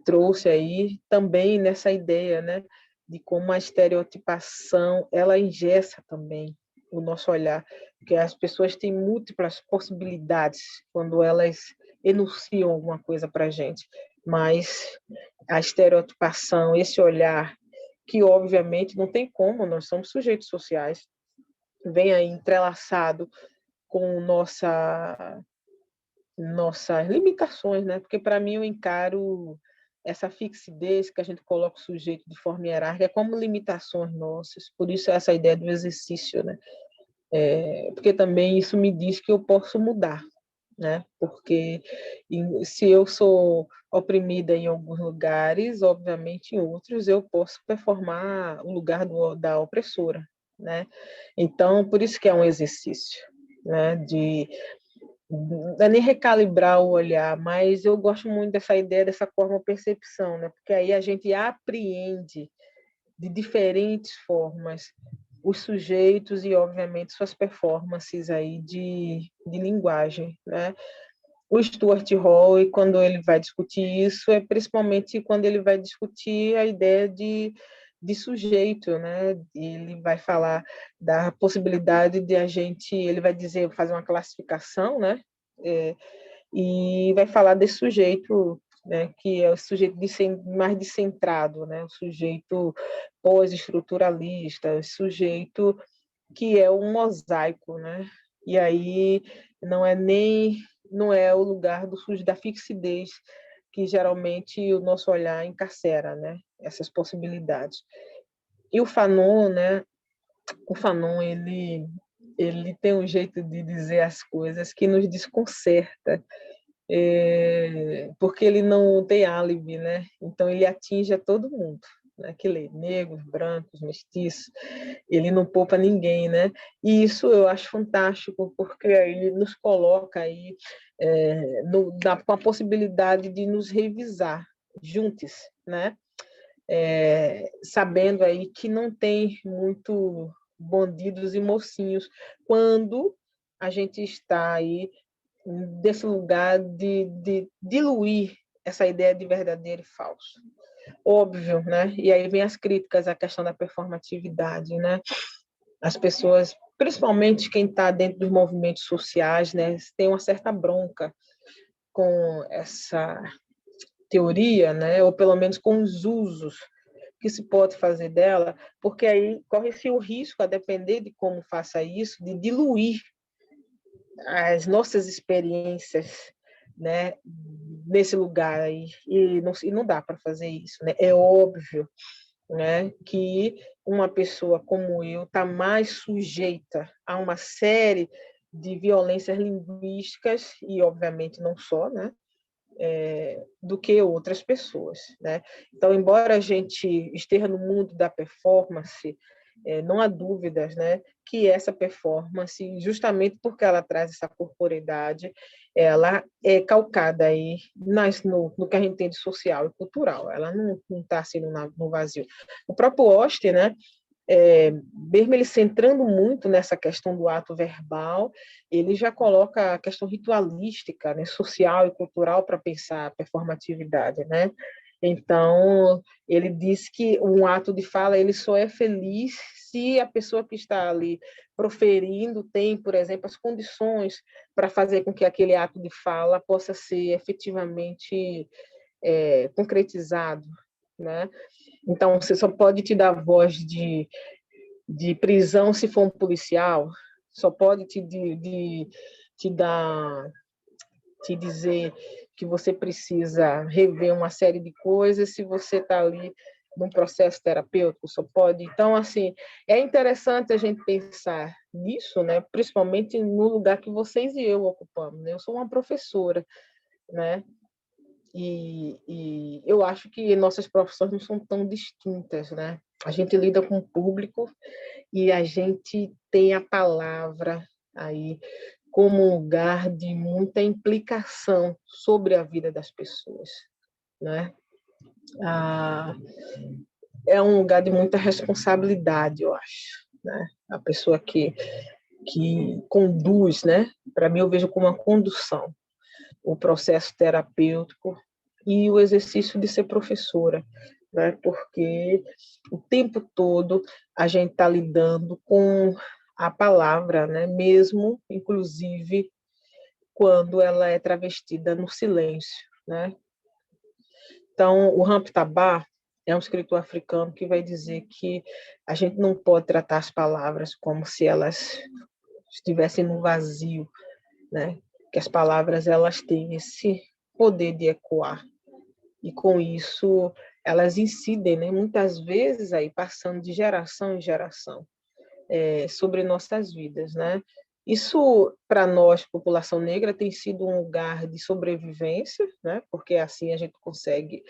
trouxe aí, também nessa ideia, né, de como a estereotipação, ela engessa também o nosso olhar, porque as pessoas têm múltiplas possibilidades quando elas enunciam alguma coisa para a gente, mas a estereotipação, esse olhar, que obviamente não tem como, nós somos sujeitos sociais, vem aí entrelaçado com nossas limitações, né? Porque para mim eu encaro essa fixidez que a gente coloca o sujeito de forma hierárquica como limitações nossas. Por isso essa ideia do exercício, né? Porque também isso me diz que eu posso mudar, né? Porque se eu sou oprimida em alguns lugares, obviamente em outros eu posso performar o lugar da opressora, né? Então, por isso que é um exercício, né? Não é nem recalibrar o olhar, mas eu gosto muito dessa ideia, dessa forma-percepção, né? Porque aí a gente apreende de diferentes formas os sujeitos e, obviamente, suas performances aí de linguagem, né? O Stuart Hall, quando ele vai discutir isso, é principalmente quando ele vai discutir a ideia de sujeito, né? Ele vai falar da possibilidade de a gente, ele vai dizer, fazer uma classificação, né? E vai falar desse sujeito, né? Que é o sujeito mais descentrado, né? O sujeito pós-estruturalista, o sujeito que é um mosaico, né? E aí não é o lugar da fixidez que geralmente o nosso olhar encarcera, né? Essas possibilidades. E o Fanon, né? O Fanon, ele tem um jeito de dizer as coisas que nos desconcerta, porque ele não tem álibi, né? Então ele atinge a todo mundo, né? Que lê negros, brancos, mestiços, ele não poupa ninguém, né? E isso eu acho fantástico, porque ele nos coloca aí com a possibilidade de nos revisar juntos, né? Sabendo aí que não tem muito bandidos e mocinhos quando a gente está aí desse lugar de diluir essa ideia de verdadeiro e falso. Óbvio, né? E aí vem as críticas à questão da performatividade, né? As pessoas, principalmente quem está dentro dos movimentos sociais, né, tem uma certa bronca com essa teoria, né? Ou pelo menos com os usos que se pode fazer dela, porque aí corre-se o risco, a depender de como faça isso, de diluir as nossas experiências, né, nesse lugar aí, e não dá para fazer isso, né? É óbvio, né, que uma pessoa como eu está mais sujeita a uma série de violências linguísticas e, obviamente, não só, né, do que outras pessoas, né? Então, embora a gente esteja no mundo da performance, não há dúvidas, né, que essa performance, justamente porque ela traz essa corporeidade, ela é calcada aí no que a gente tem de social e cultural. Ela não está assim no vazio. O próprio Oster, né, mesmo ele centrando muito nessa questão do ato verbal, ele já coloca a questão ritualística, né, social e cultural para pensar a performatividade, né? Então, ele diz que um ato de fala ele só é feliz se a pessoa que está ali proferindo tem, por exemplo, as condições para fazer com que aquele ato de fala possa ser efetivamente concretizado, né? Então, você só pode te dar voz de prisão se for um policial, só pode te dar, te dizer que você precisa rever uma série de coisas se você está ali num processo terapêutico, só pode. Então, assim, é interessante a gente pensar nisso, né? Principalmente no lugar que vocês e eu ocupamos, né? Eu sou uma professora, né? E eu acho que nossas profissões não são tão distintas, né? A gente lida com o público e a gente tem a palavra aí como um lugar de muita implicação sobre a vida das pessoas, né? É um lugar de muita responsabilidade, eu acho, né? A pessoa que que conduz, né? Para mim, eu vejo como uma condução, o processo terapêutico e o exercício de ser professora, né? Porque o tempo todo a gente está lidando com a palavra, né? Mesmo, inclusive, quando ela é travestida no silêncio, né? Então, o Hamp Tabar é um escritor africano que vai dizer que a gente não pode tratar as palavras como se elas estivessem no vazio, né? Que as palavras elas têm esse poder de ecoar e com isso elas incidem, né? Muitas vezes aí passando de geração em geração sobre nossas vidas, né? Isso para nós, população negra, tem sido um lugar de sobrevivência, né? Porque assim a gente consegue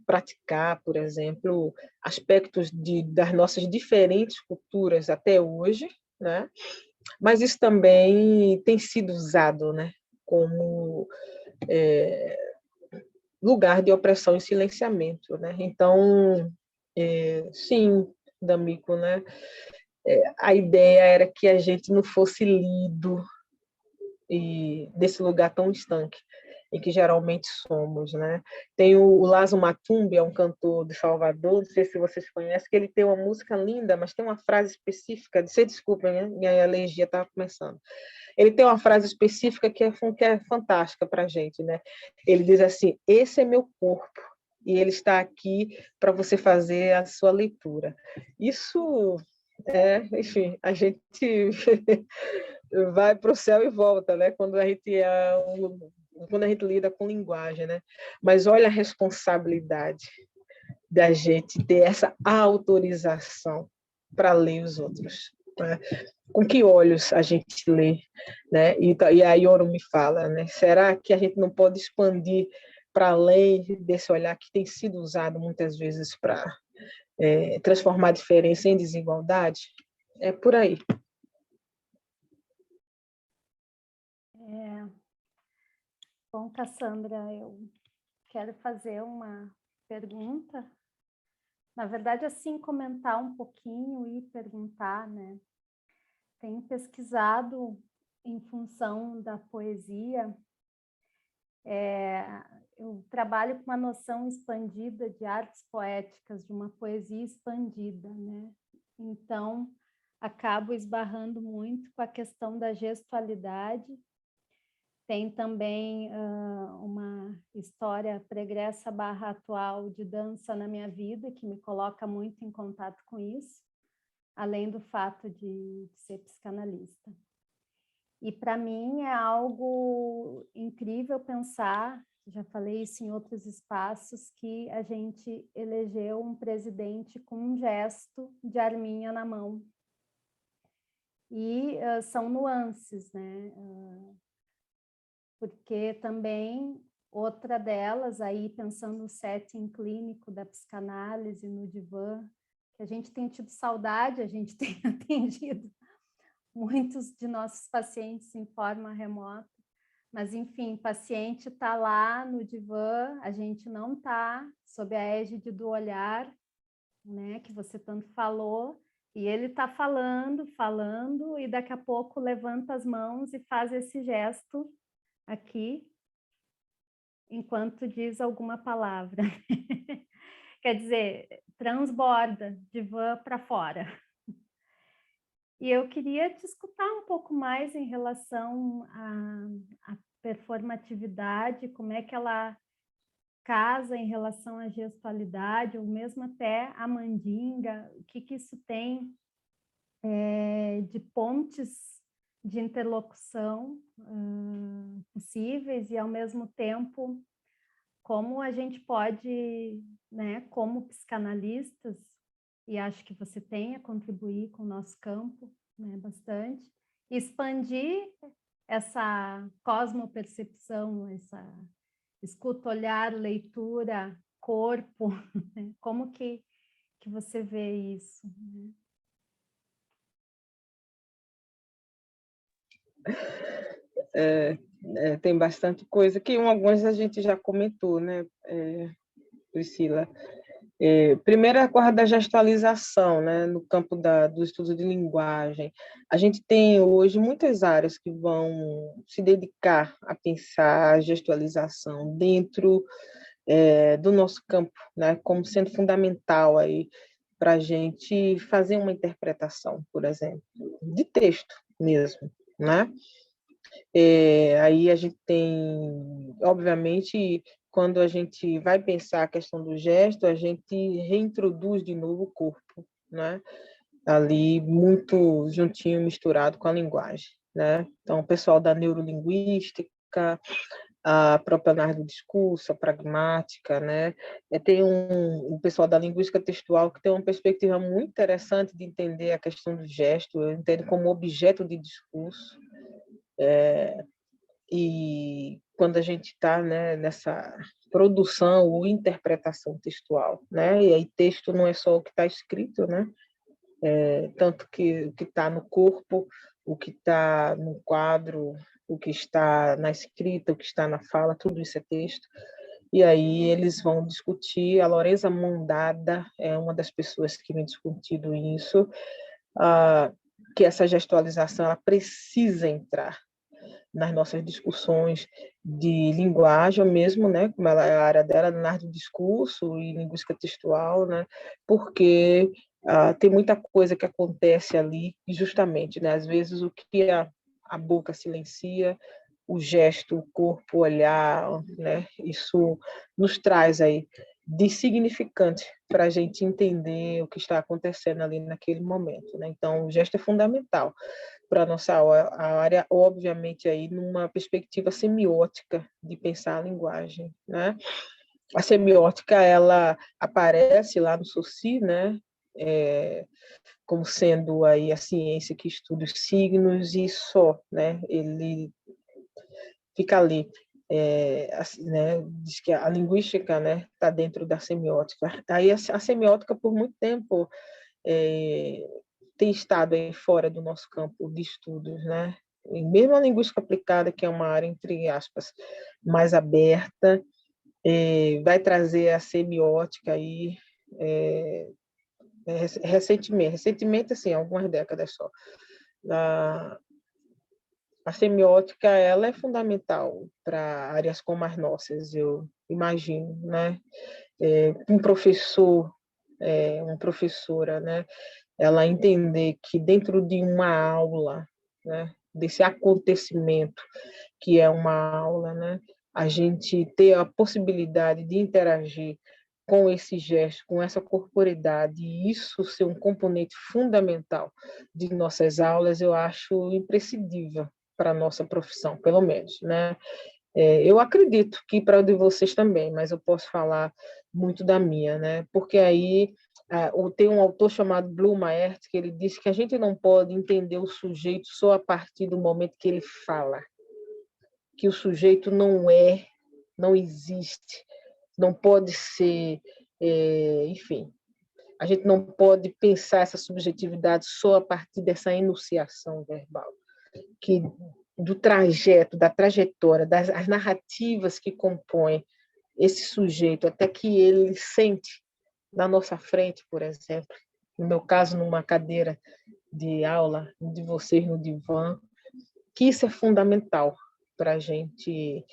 praticar, por exemplo, aspectos das nossas diferentes culturas até hoje, né? Mas isso também tem sido usado, né, como lugar de opressão e silenciamento, né? Então, sim, D'Amico, né? A ideia era que a gente não fosse lido e desse lugar tão estanque em que geralmente somos, né? Tem o Lazo Matumbi, é um cantor de Salvador, não sei se vocês conhecem, que ele tem uma música linda, mas tem uma frase específica, se desculpem, né? Minha alergia estava começando. Ele tem uma frase específica que é fantástica para a gente, né? Ele diz assim: esse é meu corpo e ele está aqui para você fazer a sua leitura. Isso enfim, a gente vai para o céu e volta, né? Quando a gente lida com linguagem, né? Mas olha a responsabilidade da gente ter essa autorização para ler os outros, né? Com que olhos a gente lê, né? E a Yoro me fala, né? Será que a gente não pode expandir para além desse olhar que tem sido usado muitas vezes para transformar a diferença em desigualdade? É por aí. Bom, Cassandra, eu quero fazer uma pergunta. Na verdade, assim, comentar um pouquinho e perguntar, né? Tenho pesquisado em função da poesia. Eu trabalho com uma noção expandida de artes poéticas, de uma poesia expandida, né? Então, acabo esbarrando muito com a questão da gestualidade. Tem também uma história pregressa / atual de dança na minha vida, que me coloca muito em contato com isso, além do fato de ser psicanalista. E para mim é algo incrível pensar, já falei isso em outros espaços, que a gente elegeu um presidente com um gesto de arminha na mão. E são nuances, né? Porque também outra delas, aí pensando no setting clínico da psicanálise, no divã, que a gente tem tido saudade, a gente tem atendido muitos de nossos pacientes em forma remota, mas enfim, o paciente está lá no divã, a gente não está sob a égide do olhar, né, que você tanto falou, e ele está falando, e daqui a pouco levanta as mãos e faz esse gesto aqui, enquanto diz alguma palavra. Quer dizer, transborda divã para fora. E eu queria te escutar um pouco mais em relação à performatividade, como é que ela casa em relação à gestualidade, ou mesmo até a mandinga, o que isso tem de pontes de interlocução possíveis e, ao mesmo tempo, como a gente pode, né, como psicanalistas, e acho que você tem a contribuir com o nosso campo, né, bastante, expandir essa cosmopercepção, essa escuta, olhar, leitura, corpo, né? Como que você vê isso? Tem bastante coisa que algumas a gente já comentou, né, Priscila? Primeiro, a coisa da gestualização, né, no campo do estudo de linguagem. A gente tem hoje muitas áreas que vão se dedicar a pensar a gestualização dentro do nosso campo, né, como sendo fundamental aí para a gente fazer uma interpretação, por exemplo, de texto mesmo, né? Aí a gente tem, obviamente, quando a gente vai pensar a questão do gesto, a gente reintroduz de novo o corpo, né? Ali muito juntinho, misturado com a linguagem, né? Então, o pessoal da neurolinguística, a própria análise do discurso, a pragmática, né? Tem o pessoal da linguística textual que tem uma perspectiva muito interessante de entender a questão do gesto, entende como objeto de discurso, e quando a gente está, né, nessa produção ou interpretação textual, né? E aí texto não é só o que está escrito, né? Tanto que o que está no corpo, o que está no quadro, o que está na escrita, o que está na fala, tudo isso é texto. E aí eles vão discutir, a Loreza Mondada é uma das pessoas que vem discutindo isso, que essa gestualização ela precisa entrar nas nossas discussões de linguagem mesmo, né, como ela é a área dela, na arte do discurso e linguística textual, né, porque tem muita coisa que acontece ali, justamente, né, às vezes o que a boca silencia, o gesto, o corpo, o olhar, né, isso nos traz aí de significante para a gente entender o que está acontecendo ali naquele momento, né? Então, o gesto é fundamental para a nossa área, obviamente, aí numa perspectiva semiótica de pensar a linguagem, né? A semiótica, ela aparece lá no Saussure, né? Como sendo aí a ciência que estuda os signos e só, né? Ele fica ali, né? Diz que a linguística, né, está dentro da semiótica. Aí a semiótica, por muito tempo, tem estado aí fora do nosso campo de estudos, né? E mesmo a linguística aplicada, que é uma área, entre aspas, mais aberta, vai trazer a semiótica aí recentemente, assim, algumas décadas só. A semiótica, ela é fundamental para áreas como as nossas, eu imagino, né? Um professor, uma professora, né? Ela entender que dentro de uma aula, né, desse acontecimento que é uma aula, né, a gente ter a possibilidade de interagir com esse gesto, com essa corporeidade, e isso ser um componente fundamental de nossas aulas, eu acho imprescindível para a nossa profissão, pelo menos, né? Eu acredito que para o de vocês também, mas eu posso falar muito da minha, né? Porque aí tem um autor chamado Blumaert que ele diz que a gente não pode entender o sujeito só a partir do momento que ele fala, que o sujeito não existe, não pode ser, enfim, a gente não pode pensar essa subjetividade só a partir dessa enunciação verbal, que do trajeto, da trajetória, as narrativas que compõem esse sujeito, até que ele sente na nossa frente, por exemplo, no meu caso, numa cadeira de aula, de vocês no divã, que isso é fundamental para a gente,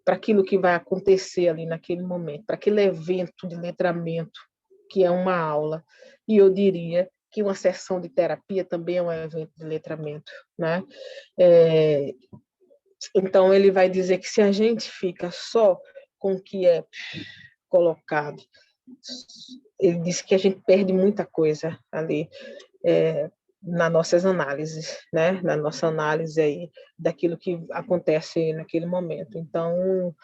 para aquilo que vai acontecer ali naquele momento, para aquele evento de letramento, que é uma aula. E eu diria que uma sessão de terapia também é um evento de letramento, né? Então, ele vai dizer que se a gente fica só com o que é colocado, ele diz que a gente perde muita coisa ali nas nossas análises, né? Na nossa análise aí daquilo que acontece naquele momento. Então,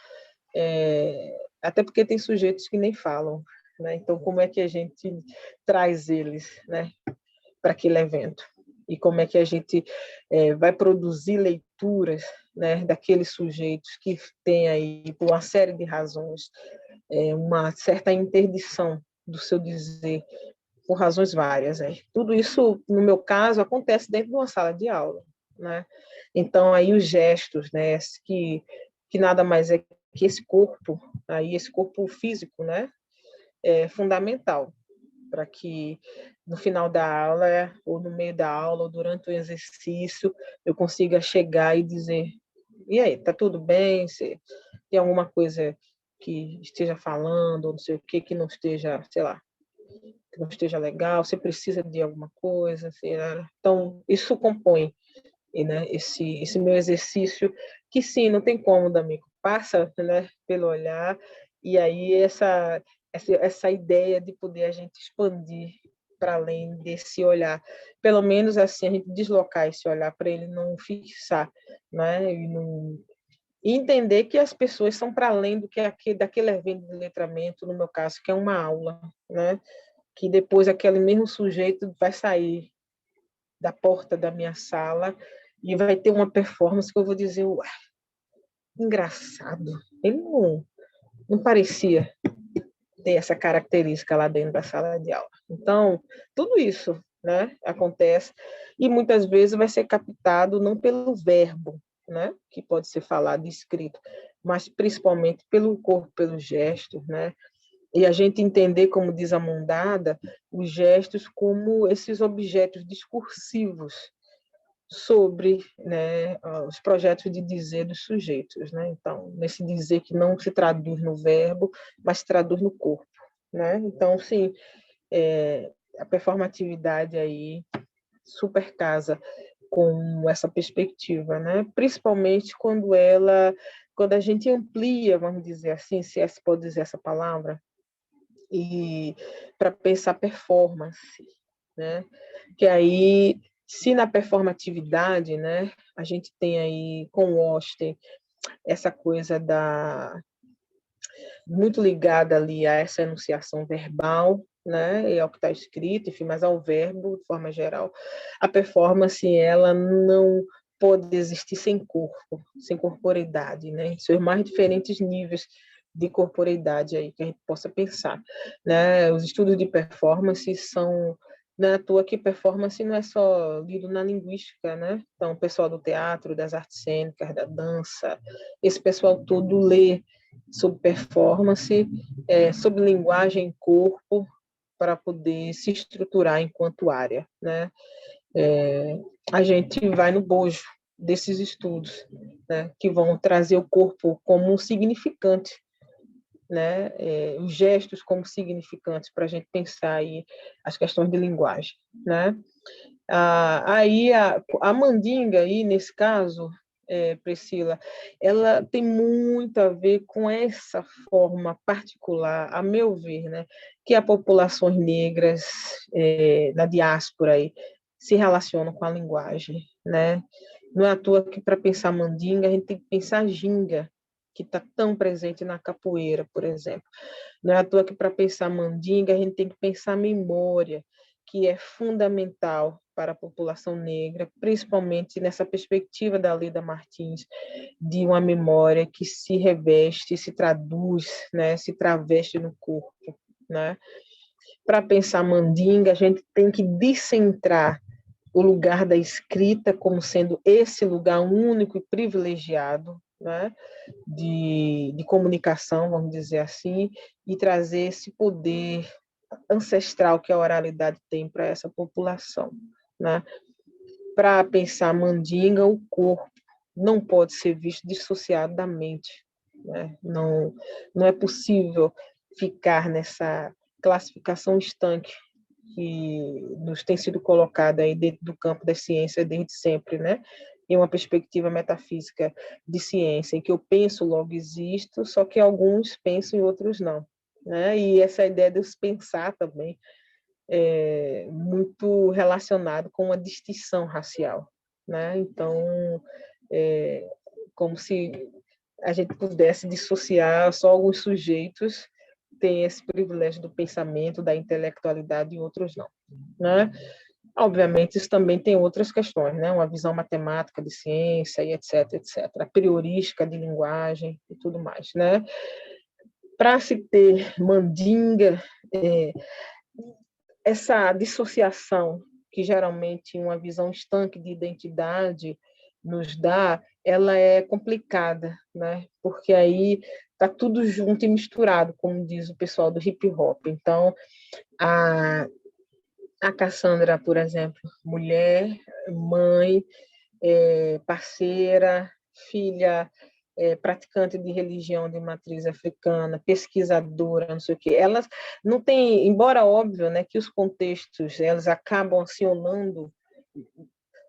até porque tem sujeitos que nem falam, né? Então, como é que a gente traz eles, né, para aquele evento? E como é que a gente vai produzir leituras, né, daqueles sujeitos que têm aí, por uma série de razões, uma certa interdição do seu dizer, por razões várias. Tudo isso, no meu caso, acontece dentro de uma sala de aula, né? Então, aí os gestos, né, que nada mais é que esse corpo, aí esse corpo físico, né, é fundamental para que no final da aula, ou no meio da aula, ou durante o exercício, eu consiga chegar e dizer: e aí, tá tudo bem? Você tem alguma coisa que esteja falando, ou não sei o que não esteja, sei lá, que não esteja legal? Você precisa de alguma coisa? Sei lá. Então, isso compõe, né, esse meu exercício, que sim, não tem como, D'Amico, passa, né, pelo olhar, e aí essa ideia de poder a gente expandir para além desse olhar, pelo menos assim, a gente deslocar esse olhar para ele não fixar, né, e entender que as pessoas são para além do que daquele evento de letramento, no meu caso, que é uma aula, né, que depois aquele mesmo sujeito vai sair da porta da minha sala e vai ter uma performance que eu vou dizer: ué, engraçado, ele não parecia ter essa característica lá dentro da sala de aula. Então, tudo isso, né, acontece, e muitas vezes vai ser captado não pelo verbo, né, que pode ser falado e escrito, mas principalmente pelo corpo, pelos gestos, né, e a gente entender, como diz a Mundada, os gestos como esses objetos discursivos sobre, né, os projetos de dizer dos sujeitos, né? Então, nesse dizer que não se traduz no verbo, mas se traduz no corpo, né? Então, sim, a performatividade aí super casa com essa perspectiva, né? Principalmente quando a gente amplia, vamos dizer assim, se pode dizer essa palavra, e para pensar performance, né? Que aí, se na performatividade, né, a gente tem aí com o Austin essa coisa muito ligada ali a essa enunciação verbal, né, e ao que está escrito, enfim, mas ao verbo de forma geral, a performance ela não pode existir sem corpo, sem corporeidade, né, seus mais diferentes níveis de corporeidade aí que a gente possa pensar, né? Os estudos de performance são, não é à toa que performance não é só lido na linguística, né? Então, o pessoal do teatro, das artes cênicas, da dança, esse pessoal todo lê sobre performance, sobre linguagem e corpo, para poder se estruturar enquanto área, né? A gente vai no bojo desses estudos, né, que vão trazer o corpo como um significante, né, os gestos como significantes para a gente pensar aí as questões de linguagem, né? Aí a mandinga aí nesse caso, Priscila, ela tem muito a ver com essa forma particular, a meu ver, né, que as populações negras na diáspora aí se relacionam com a linguagem, né? Não é à toa que para pensar mandinga a gente tem que pensar ginga, que está tão presente na capoeira, por exemplo. Não é à toa que para pensar mandinga a gente tem que pensar memória, que é fundamental para a população negra, principalmente nessa perspectiva da Leda Martins, de uma memória que se reveste, se traduz, né, se traveste no corpo, né? Para pensar mandinga, a gente tem que descentrar o lugar da escrita como sendo esse lugar único e privilegiado, né, de comunicação, vamos dizer assim, e trazer esse poder ancestral que a oralidade tem para essa população, né? Para pensar mandinga, o corpo não pode ser visto dissociado da mente, né? Não é possível ficar nessa classificação estanque que nos tem sido colocada aí dentro do campo da ciência desde sempre, né? Em uma perspectiva metafísica de ciência, em que eu penso, logo existo, só que alguns pensam e outros não, né? E essa ideia de se pensar também é muito relacionado com uma distinção racial, né? Então, é como se a gente pudesse dissociar só alguns sujeitos têm esse privilégio do pensamento, da intelectualidade e outros não, né? Obviamente, isso também tem outras questões, né? Uma visão matemática de ciência e etc, etc. A priorística de linguagem e tudo mais, né? Para se ter mandinga, essa dissociação que geralmente uma visão estanque de identidade nos dá, ela é complicada, né? Porque aí está tudo junto e misturado, como diz o pessoal do hip hop. Então, a Cassandra, por exemplo, mulher, mãe, parceira, filha, praticante de religião de matriz africana, pesquisadora, não sei o quê. Elas não têm, embora óbvio, né, que os contextos elas acabam acionando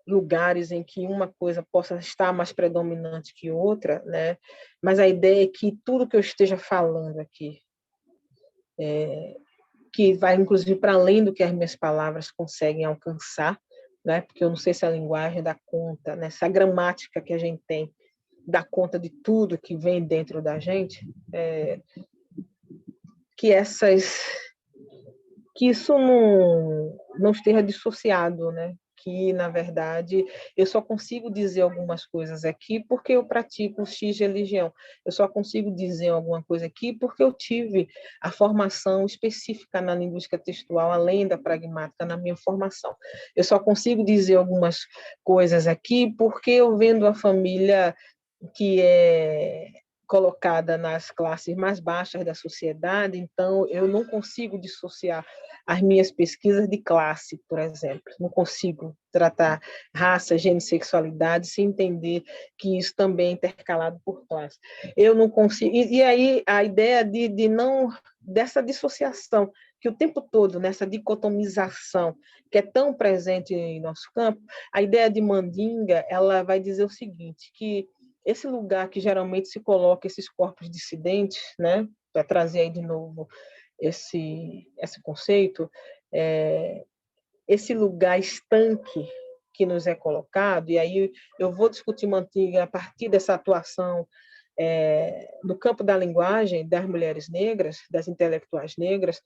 lugares em que uma coisa possa estar mais predominante que outra, né? Mas a ideia é que tudo que eu esteja falando aqui, que vai inclusive para além do que as minhas palavras conseguem alcançar, né? Porque eu não sei se a linguagem dá conta, né? Se a gramática que a gente tem dá conta de tudo que vem dentro da gente, que isso não esteja dissociado, né? Que, na verdade, eu só consigo dizer algumas coisas aqui porque eu pratico X religião. Eu só consigo dizer alguma coisa aqui porque eu tive a formação específica na linguística textual, além da pragmática, na minha formação. Eu só consigo dizer algumas coisas aqui porque eu vendo a família que é colocada nas classes mais baixas da sociedade, então eu não consigo dissociar as minhas pesquisas de classe, por exemplo. Não consigo tratar raça, gênero, sexualidade sem entender que isso também é intercalado por classe. Eu não consigo. E aí a ideia de não dessa dissociação que o tempo todo nessa dicotomização que é tão presente em nosso campo, a ideia de Mandinga, ela vai dizer o seguinte, que esse lugar que geralmente se coloca esses corpos dissidentes, né, para trazer aí de novo esse conceito, esse lugar estanque que nos é colocado, e aí eu vou discutir Mandinga a partir dessa atuação no campo da linguagem das mulheres negras, das intelectuais negras,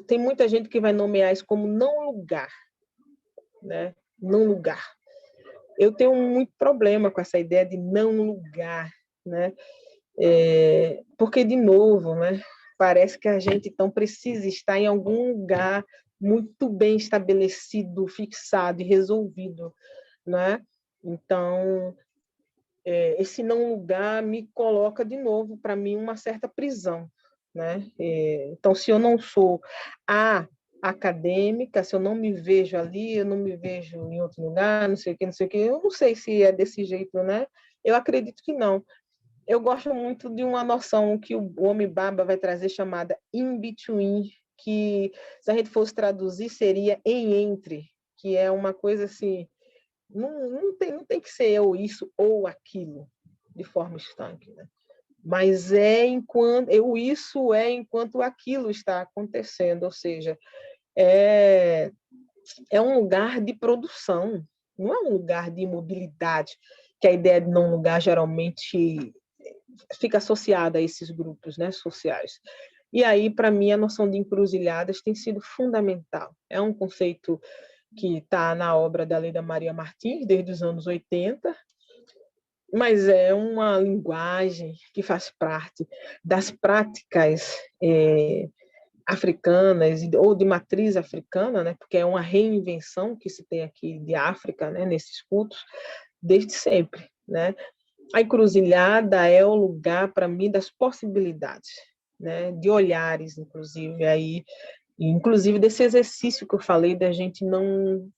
tem muita gente que vai nomear isso como não lugar, né? Não lugar. Eu tenho muito problema com essa ideia de não lugar, né? Porque, de novo, né? Parece que a gente então precisa estar em algum lugar muito bem estabelecido, fixado e resolvido, né? Então, esse não lugar me coloca de novo, para mim, uma certa prisão, né? Então, se eu não sou a acadêmica, se eu não me vejo ali, eu não me vejo em outro lugar, não sei o que, não sei o que, eu não sei se é desse jeito, né? Eu acredito que não. Eu gosto muito de uma noção que o Homem Baba vai trazer chamada in-between, que se a gente fosse traduzir seria em entre, que é uma coisa assim, não tem que ser eu isso ou aquilo de forma estanque, né? Mas isso é enquanto aquilo está acontecendo, ou seja, é um lugar de produção, não é um lugar de imobilidade, que a ideia de não lugar geralmente fica associada a esses grupos, né, sociais. E aí, para mim, a noção de encruzilhadas tem sido fundamental. É um conceito que está na obra da Leda Maria Martins, desde os anos 80, mas é uma linguagem que faz parte das práticas africanas ou de matriz africana, né, porque é uma reinvenção que se tem aqui de África, né, nesses cultos, desde sempre, né? A encruzilhada é o lugar, para mim, das possibilidades, né, de olhares, inclusive desse exercício que eu falei da gente não,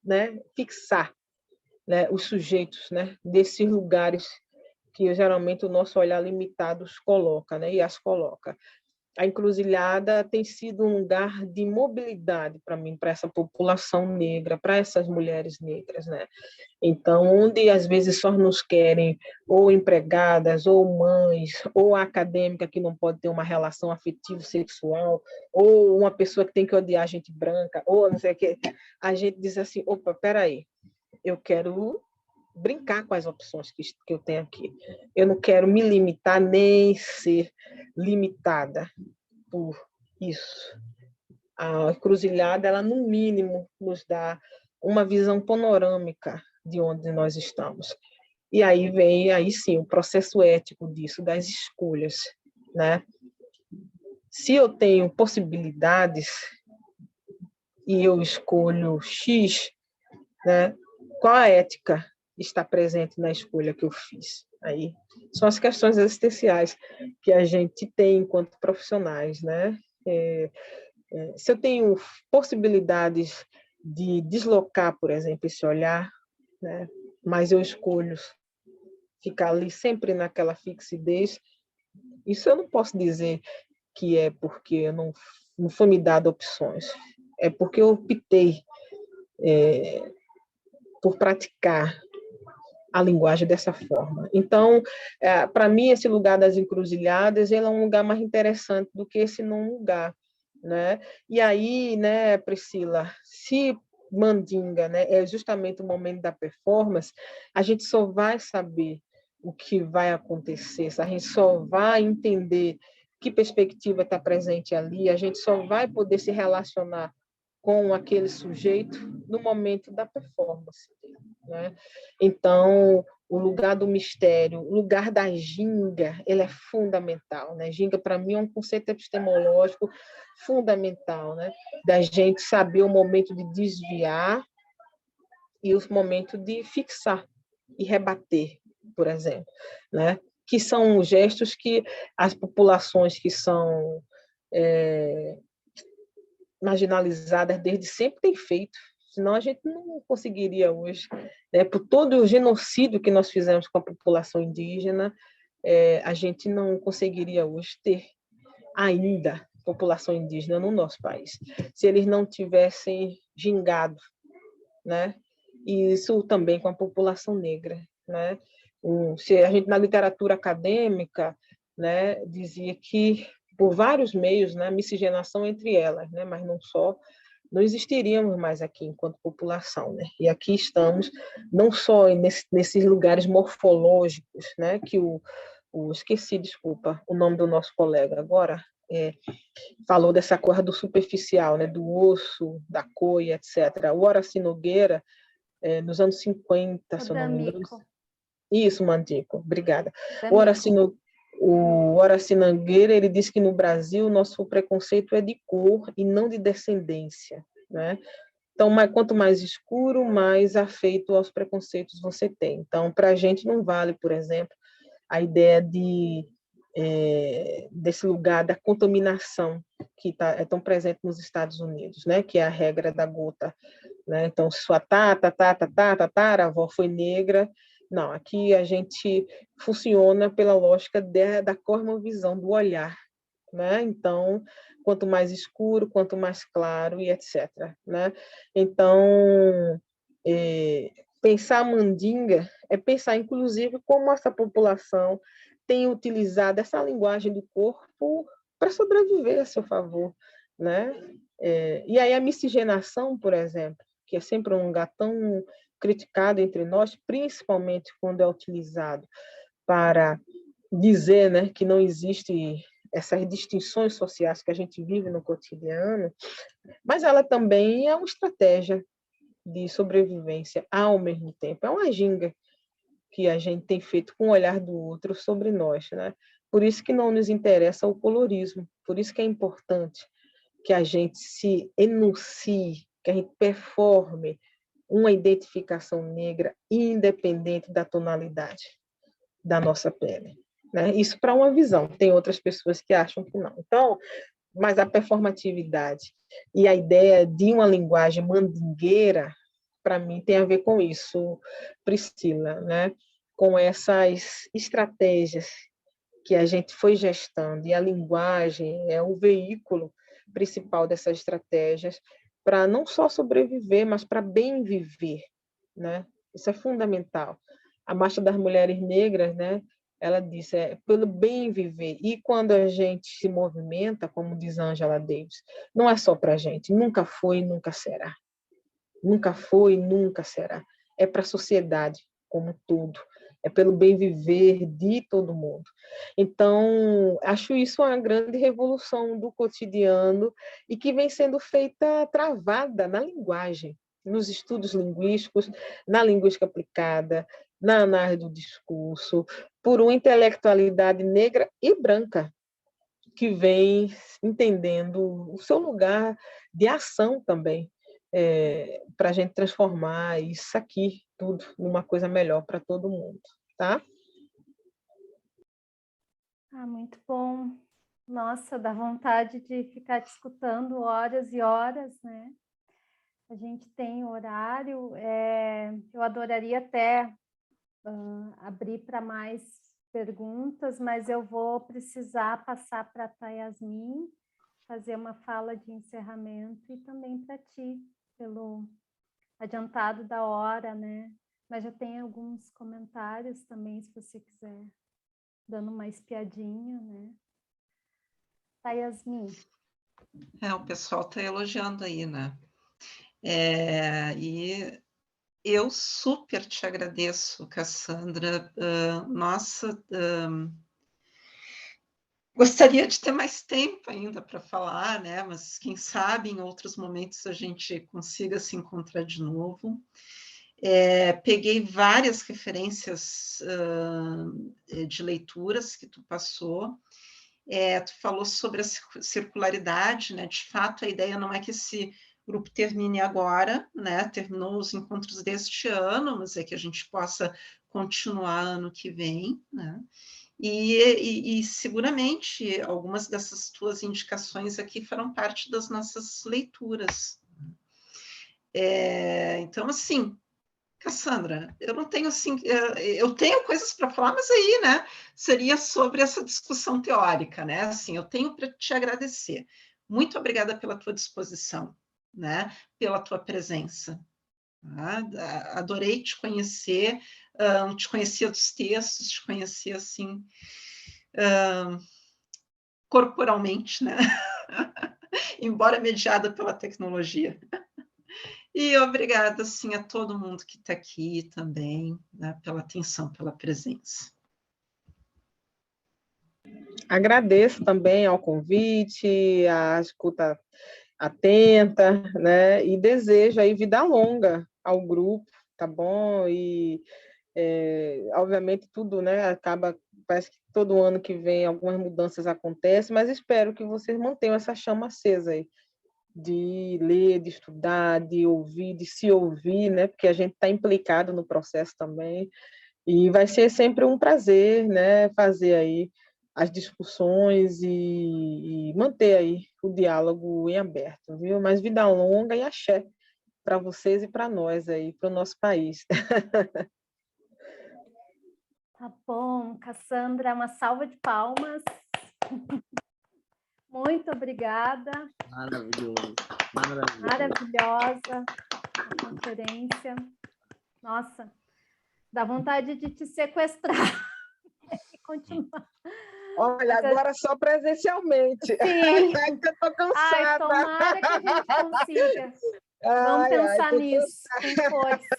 né, fixar, né, os sujeitos, né, desses lugares que geralmente o nosso olhar limitado os coloca, né, e as coloca. A encruzilhada tem sido um lugar de mobilidade para mim, para essa população negra, para essas mulheres negras, né? Então, onde às vezes só nos querem ou empregadas, ou mães, ou a acadêmica que não pode ter uma relação afetivo-sexual, ou uma pessoa que tem que odiar gente branca, ou não sei o que, a gente diz assim, opa, peraí, eu quero brincar com as opções que eu tenho aqui. Eu não quero me limitar nem ser limitada por isso. A encruzilhada, ela no mínimo nos dá uma visão panorâmica de onde nós estamos. E aí vem, aí sim, o processo ético disso, das escolhas, né? Se eu tenho possibilidades e eu escolho X, né? Qual a ética está presente na escolha que eu fiz. Aí são as questões existenciais que a gente tem enquanto profissionais, né? Se eu tenho possibilidades de deslocar, por exemplo, esse olhar, né? Mas eu escolho ficar ali sempre naquela fixidez, isso eu não posso dizer que é porque eu não foi me dado opções, é porque eu optei por praticar a linguagem dessa forma. Então, para mim, esse lugar das encruzilhadas, ele é um lugar mais interessante do que esse não lugar, né? E aí, né, Priscila, se Mandinga, né, é justamente o momento da performance, a gente só vai saber o que vai acontecer, a gente só vai entender que perspectiva está presente ali, a gente só vai poder se relacionar com aquele sujeito no momento da performance, né? Então, o lugar do mistério, o lugar da ginga, ele é fundamental, né? Ginga, para mim, é um conceito epistemológico fundamental, né? Da gente saber o momento de desviar e o momento de fixar e rebater, por exemplo, né? Que são gestos que as populações que são marginalizadas desde sempre têm feito, senão a gente não conseguiria hoje, né? Por todo o genocídio que nós fizemos com a população indígena, a gente não conseguiria hoje ter ainda população indígena no nosso país, se eles não tivessem gingado, né? E isso também com a população negra, né? Se a gente na literatura acadêmica, né, dizia que por vários meios, né, miscigenação entre elas, né, mas não só, não existiríamos mais aqui enquanto população, né? E aqui estamos não só nesses lugares morfológicos, né, que esqueci, desculpa, o nome do nosso colega agora, falou dessa coisa do superficial, né, do osso, da coia, etc. O Horaci Nogueira, nos anos 50, se eu não me engano. Isso, Mandico, obrigada. O Horaci Nogueira, ele disse que no Brasil o nosso preconceito é de cor e não de descendência, né? Então, quanto mais escuro, mais afeito aos preconceitos você tem. Então, para a gente não vale, por exemplo, a ideia desse lugar da contaminação que é tão presente nos Estados Unidos, né? Que é a regra da gota, né? Então, sua tataravó foi negra. Não, aqui a gente funciona pela lógica da cosmovisão, do olhar, né? Então, quanto mais escuro, quanto mais claro e etc, né? Então, pensar a Mandinga é pensar, inclusive, como essa população tem utilizado essa linguagem do corpo para sobreviver a seu favor, né? E aí a miscigenação, por exemplo, que é sempre um lugar tão criticado entre nós, principalmente quando é utilizado para dizer, né, que não existe essas distinções sociais que a gente vive no cotidiano, mas ela também é uma estratégia de sobrevivência ao mesmo tempo. É uma ginga que a gente tem feito com o olhar do outro sobre nós, né? Por isso que não nos interessa o colorismo, por isso que é importante que a gente se enuncie, que a gente performe uma identificação negra independente da tonalidade da nossa pele, né? Isso para uma visão, tem outras pessoas que acham que não. Então, mas a performatividade e a ideia de uma linguagem mandingueira, para mim, tem a ver com isso, Priscila, né? Com essas estratégias que a gente foi gestando, e a linguagem é o veículo principal dessas estratégias para não só sobreviver, mas para bem viver, né? Isso é fundamental. A Marcha das Mulheres Negras, né? Ela disse, pelo bem viver. E quando a gente se movimenta, como diz Angela Davis, não é só para a gente, nunca foi e nunca será. Nunca foi e nunca será. É para a sociedade como um todo. É pelo bem viver de todo mundo. Então, acho isso uma grande revolução do cotidiano e que vem sendo feita travada na linguagem, nos estudos linguísticos, na linguística aplicada, na análise do discurso, por uma intelectualidade negra e branca, que vem entendendo o seu lugar de ação também para a gente transformar isso aqui tudo numa coisa melhor para todo mundo, tá? Ah, muito bom. Nossa, dá vontade de ficar te escutando horas e horas, né? A gente tem horário, eu adoraria até abrir para mais perguntas, mas eu vou precisar passar para a Yasmin, fazer uma fala de encerramento e também para ti, pelo adiantado da hora, né? Mas já tem alguns comentários também, se você quiser, dando uma espiadinha, né? Yasmin. O pessoal está elogiando aí, né? E eu super te agradeço, Cassandra. Nossa, gostaria de ter mais tempo ainda para falar, né? Mas quem sabe em outros momentos a gente consiga se encontrar de novo. Peguei várias referências de leituras que tu passou. Tu falou sobre a circularidade, né? De fato, a ideia não é que esse grupo termine agora, né? Terminou os encontros deste ano, mas é que a gente possa continuar ano que vem, né? E seguramente algumas dessas tuas indicações aqui farão parte das nossas leituras. Então, assim, Cassandra, eu não tenho assim, eu tenho coisas para falar, mas aí, né, seria sobre essa discussão teórica, né? Assim, eu tenho para te agradecer. Muito obrigada pela tua disposição, né? Pela tua presença. Tá? Adorei te conhecer, te conhecia dos textos, te conhecia assim corporalmente, né? Embora mediada pela tecnologia. E obrigada, assim, a todo mundo que está aqui também, né, pela atenção, pela presença. Agradeço também ao convite, a escuta atenta, né? E desejo aí vida longa ao grupo, tá bom? E, obviamente, tudo, né? Acaba, parece que todo ano que vem algumas mudanças acontecem, mas espero que vocês mantenham essa chama acesa aí, de ler, de estudar, de ouvir, de se ouvir, né? Porque a gente está implicado no processo também. E vai ser sempre um prazer, né, fazer aí as discussões e manter aí o diálogo em aberto, viu? Mas vida longa e axé para vocês e para nós aí, para o nosso país. Tá bom, Cassandra, uma salva de palmas. Muito obrigada. Maravilhoso, maravilhoso. Maravilhosa a conferência. Nossa, dá vontade de te sequestrar e continuar. Olha, agora só presencialmente. Sim. Eu estou cansada. Ai, tomara que a gente consiga. Vamos pensar nisso, com força.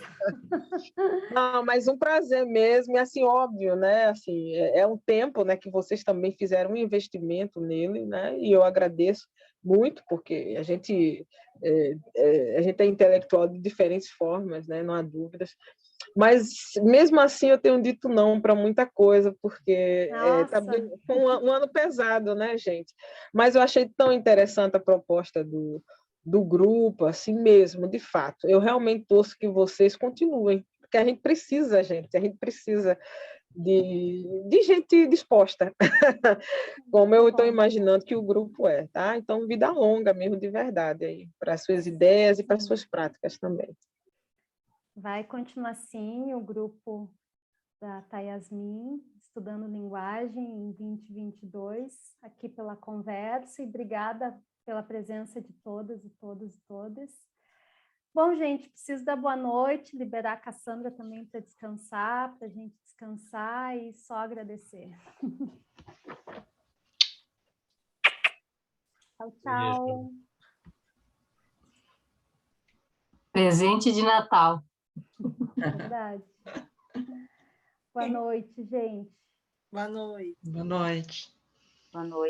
Não, mas um prazer mesmo, e assim, óbvio, né? Assim, é um tempo, né, que vocês também fizeram um investimento nele, né? E eu agradeço muito, porque a gente é intelectual de diferentes formas, né? Não há dúvidas. Mas, mesmo assim, eu tenho dito não para muita coisa, porque foi um ano pesado, né, gente? Mas eu achei tão interessante a proposta do grupo, assim mesmo, de fato. Eu realmente torço que vocês continuem, porque a gente precisa de gente disposta, como eu estou imaginando que o grupo é, tá? Então, vida longa mesmo, de verdade, aí, para as suas ideias e para as suas práticas também. Vai continuar assim o grupo da Yasmin, estudando linguagem em 2022, aqui pela conversa, e obrigada pela presença de todas e todos e todas. Bom, gente, preciso dar boa noite, liberar a Cassandra também para descansar, para a gente descansar e só agradecer. Tchau, tchau. Presente de Natal. Verdade. Boa noite, gente. Boa noite. Boa noite. Boa noite.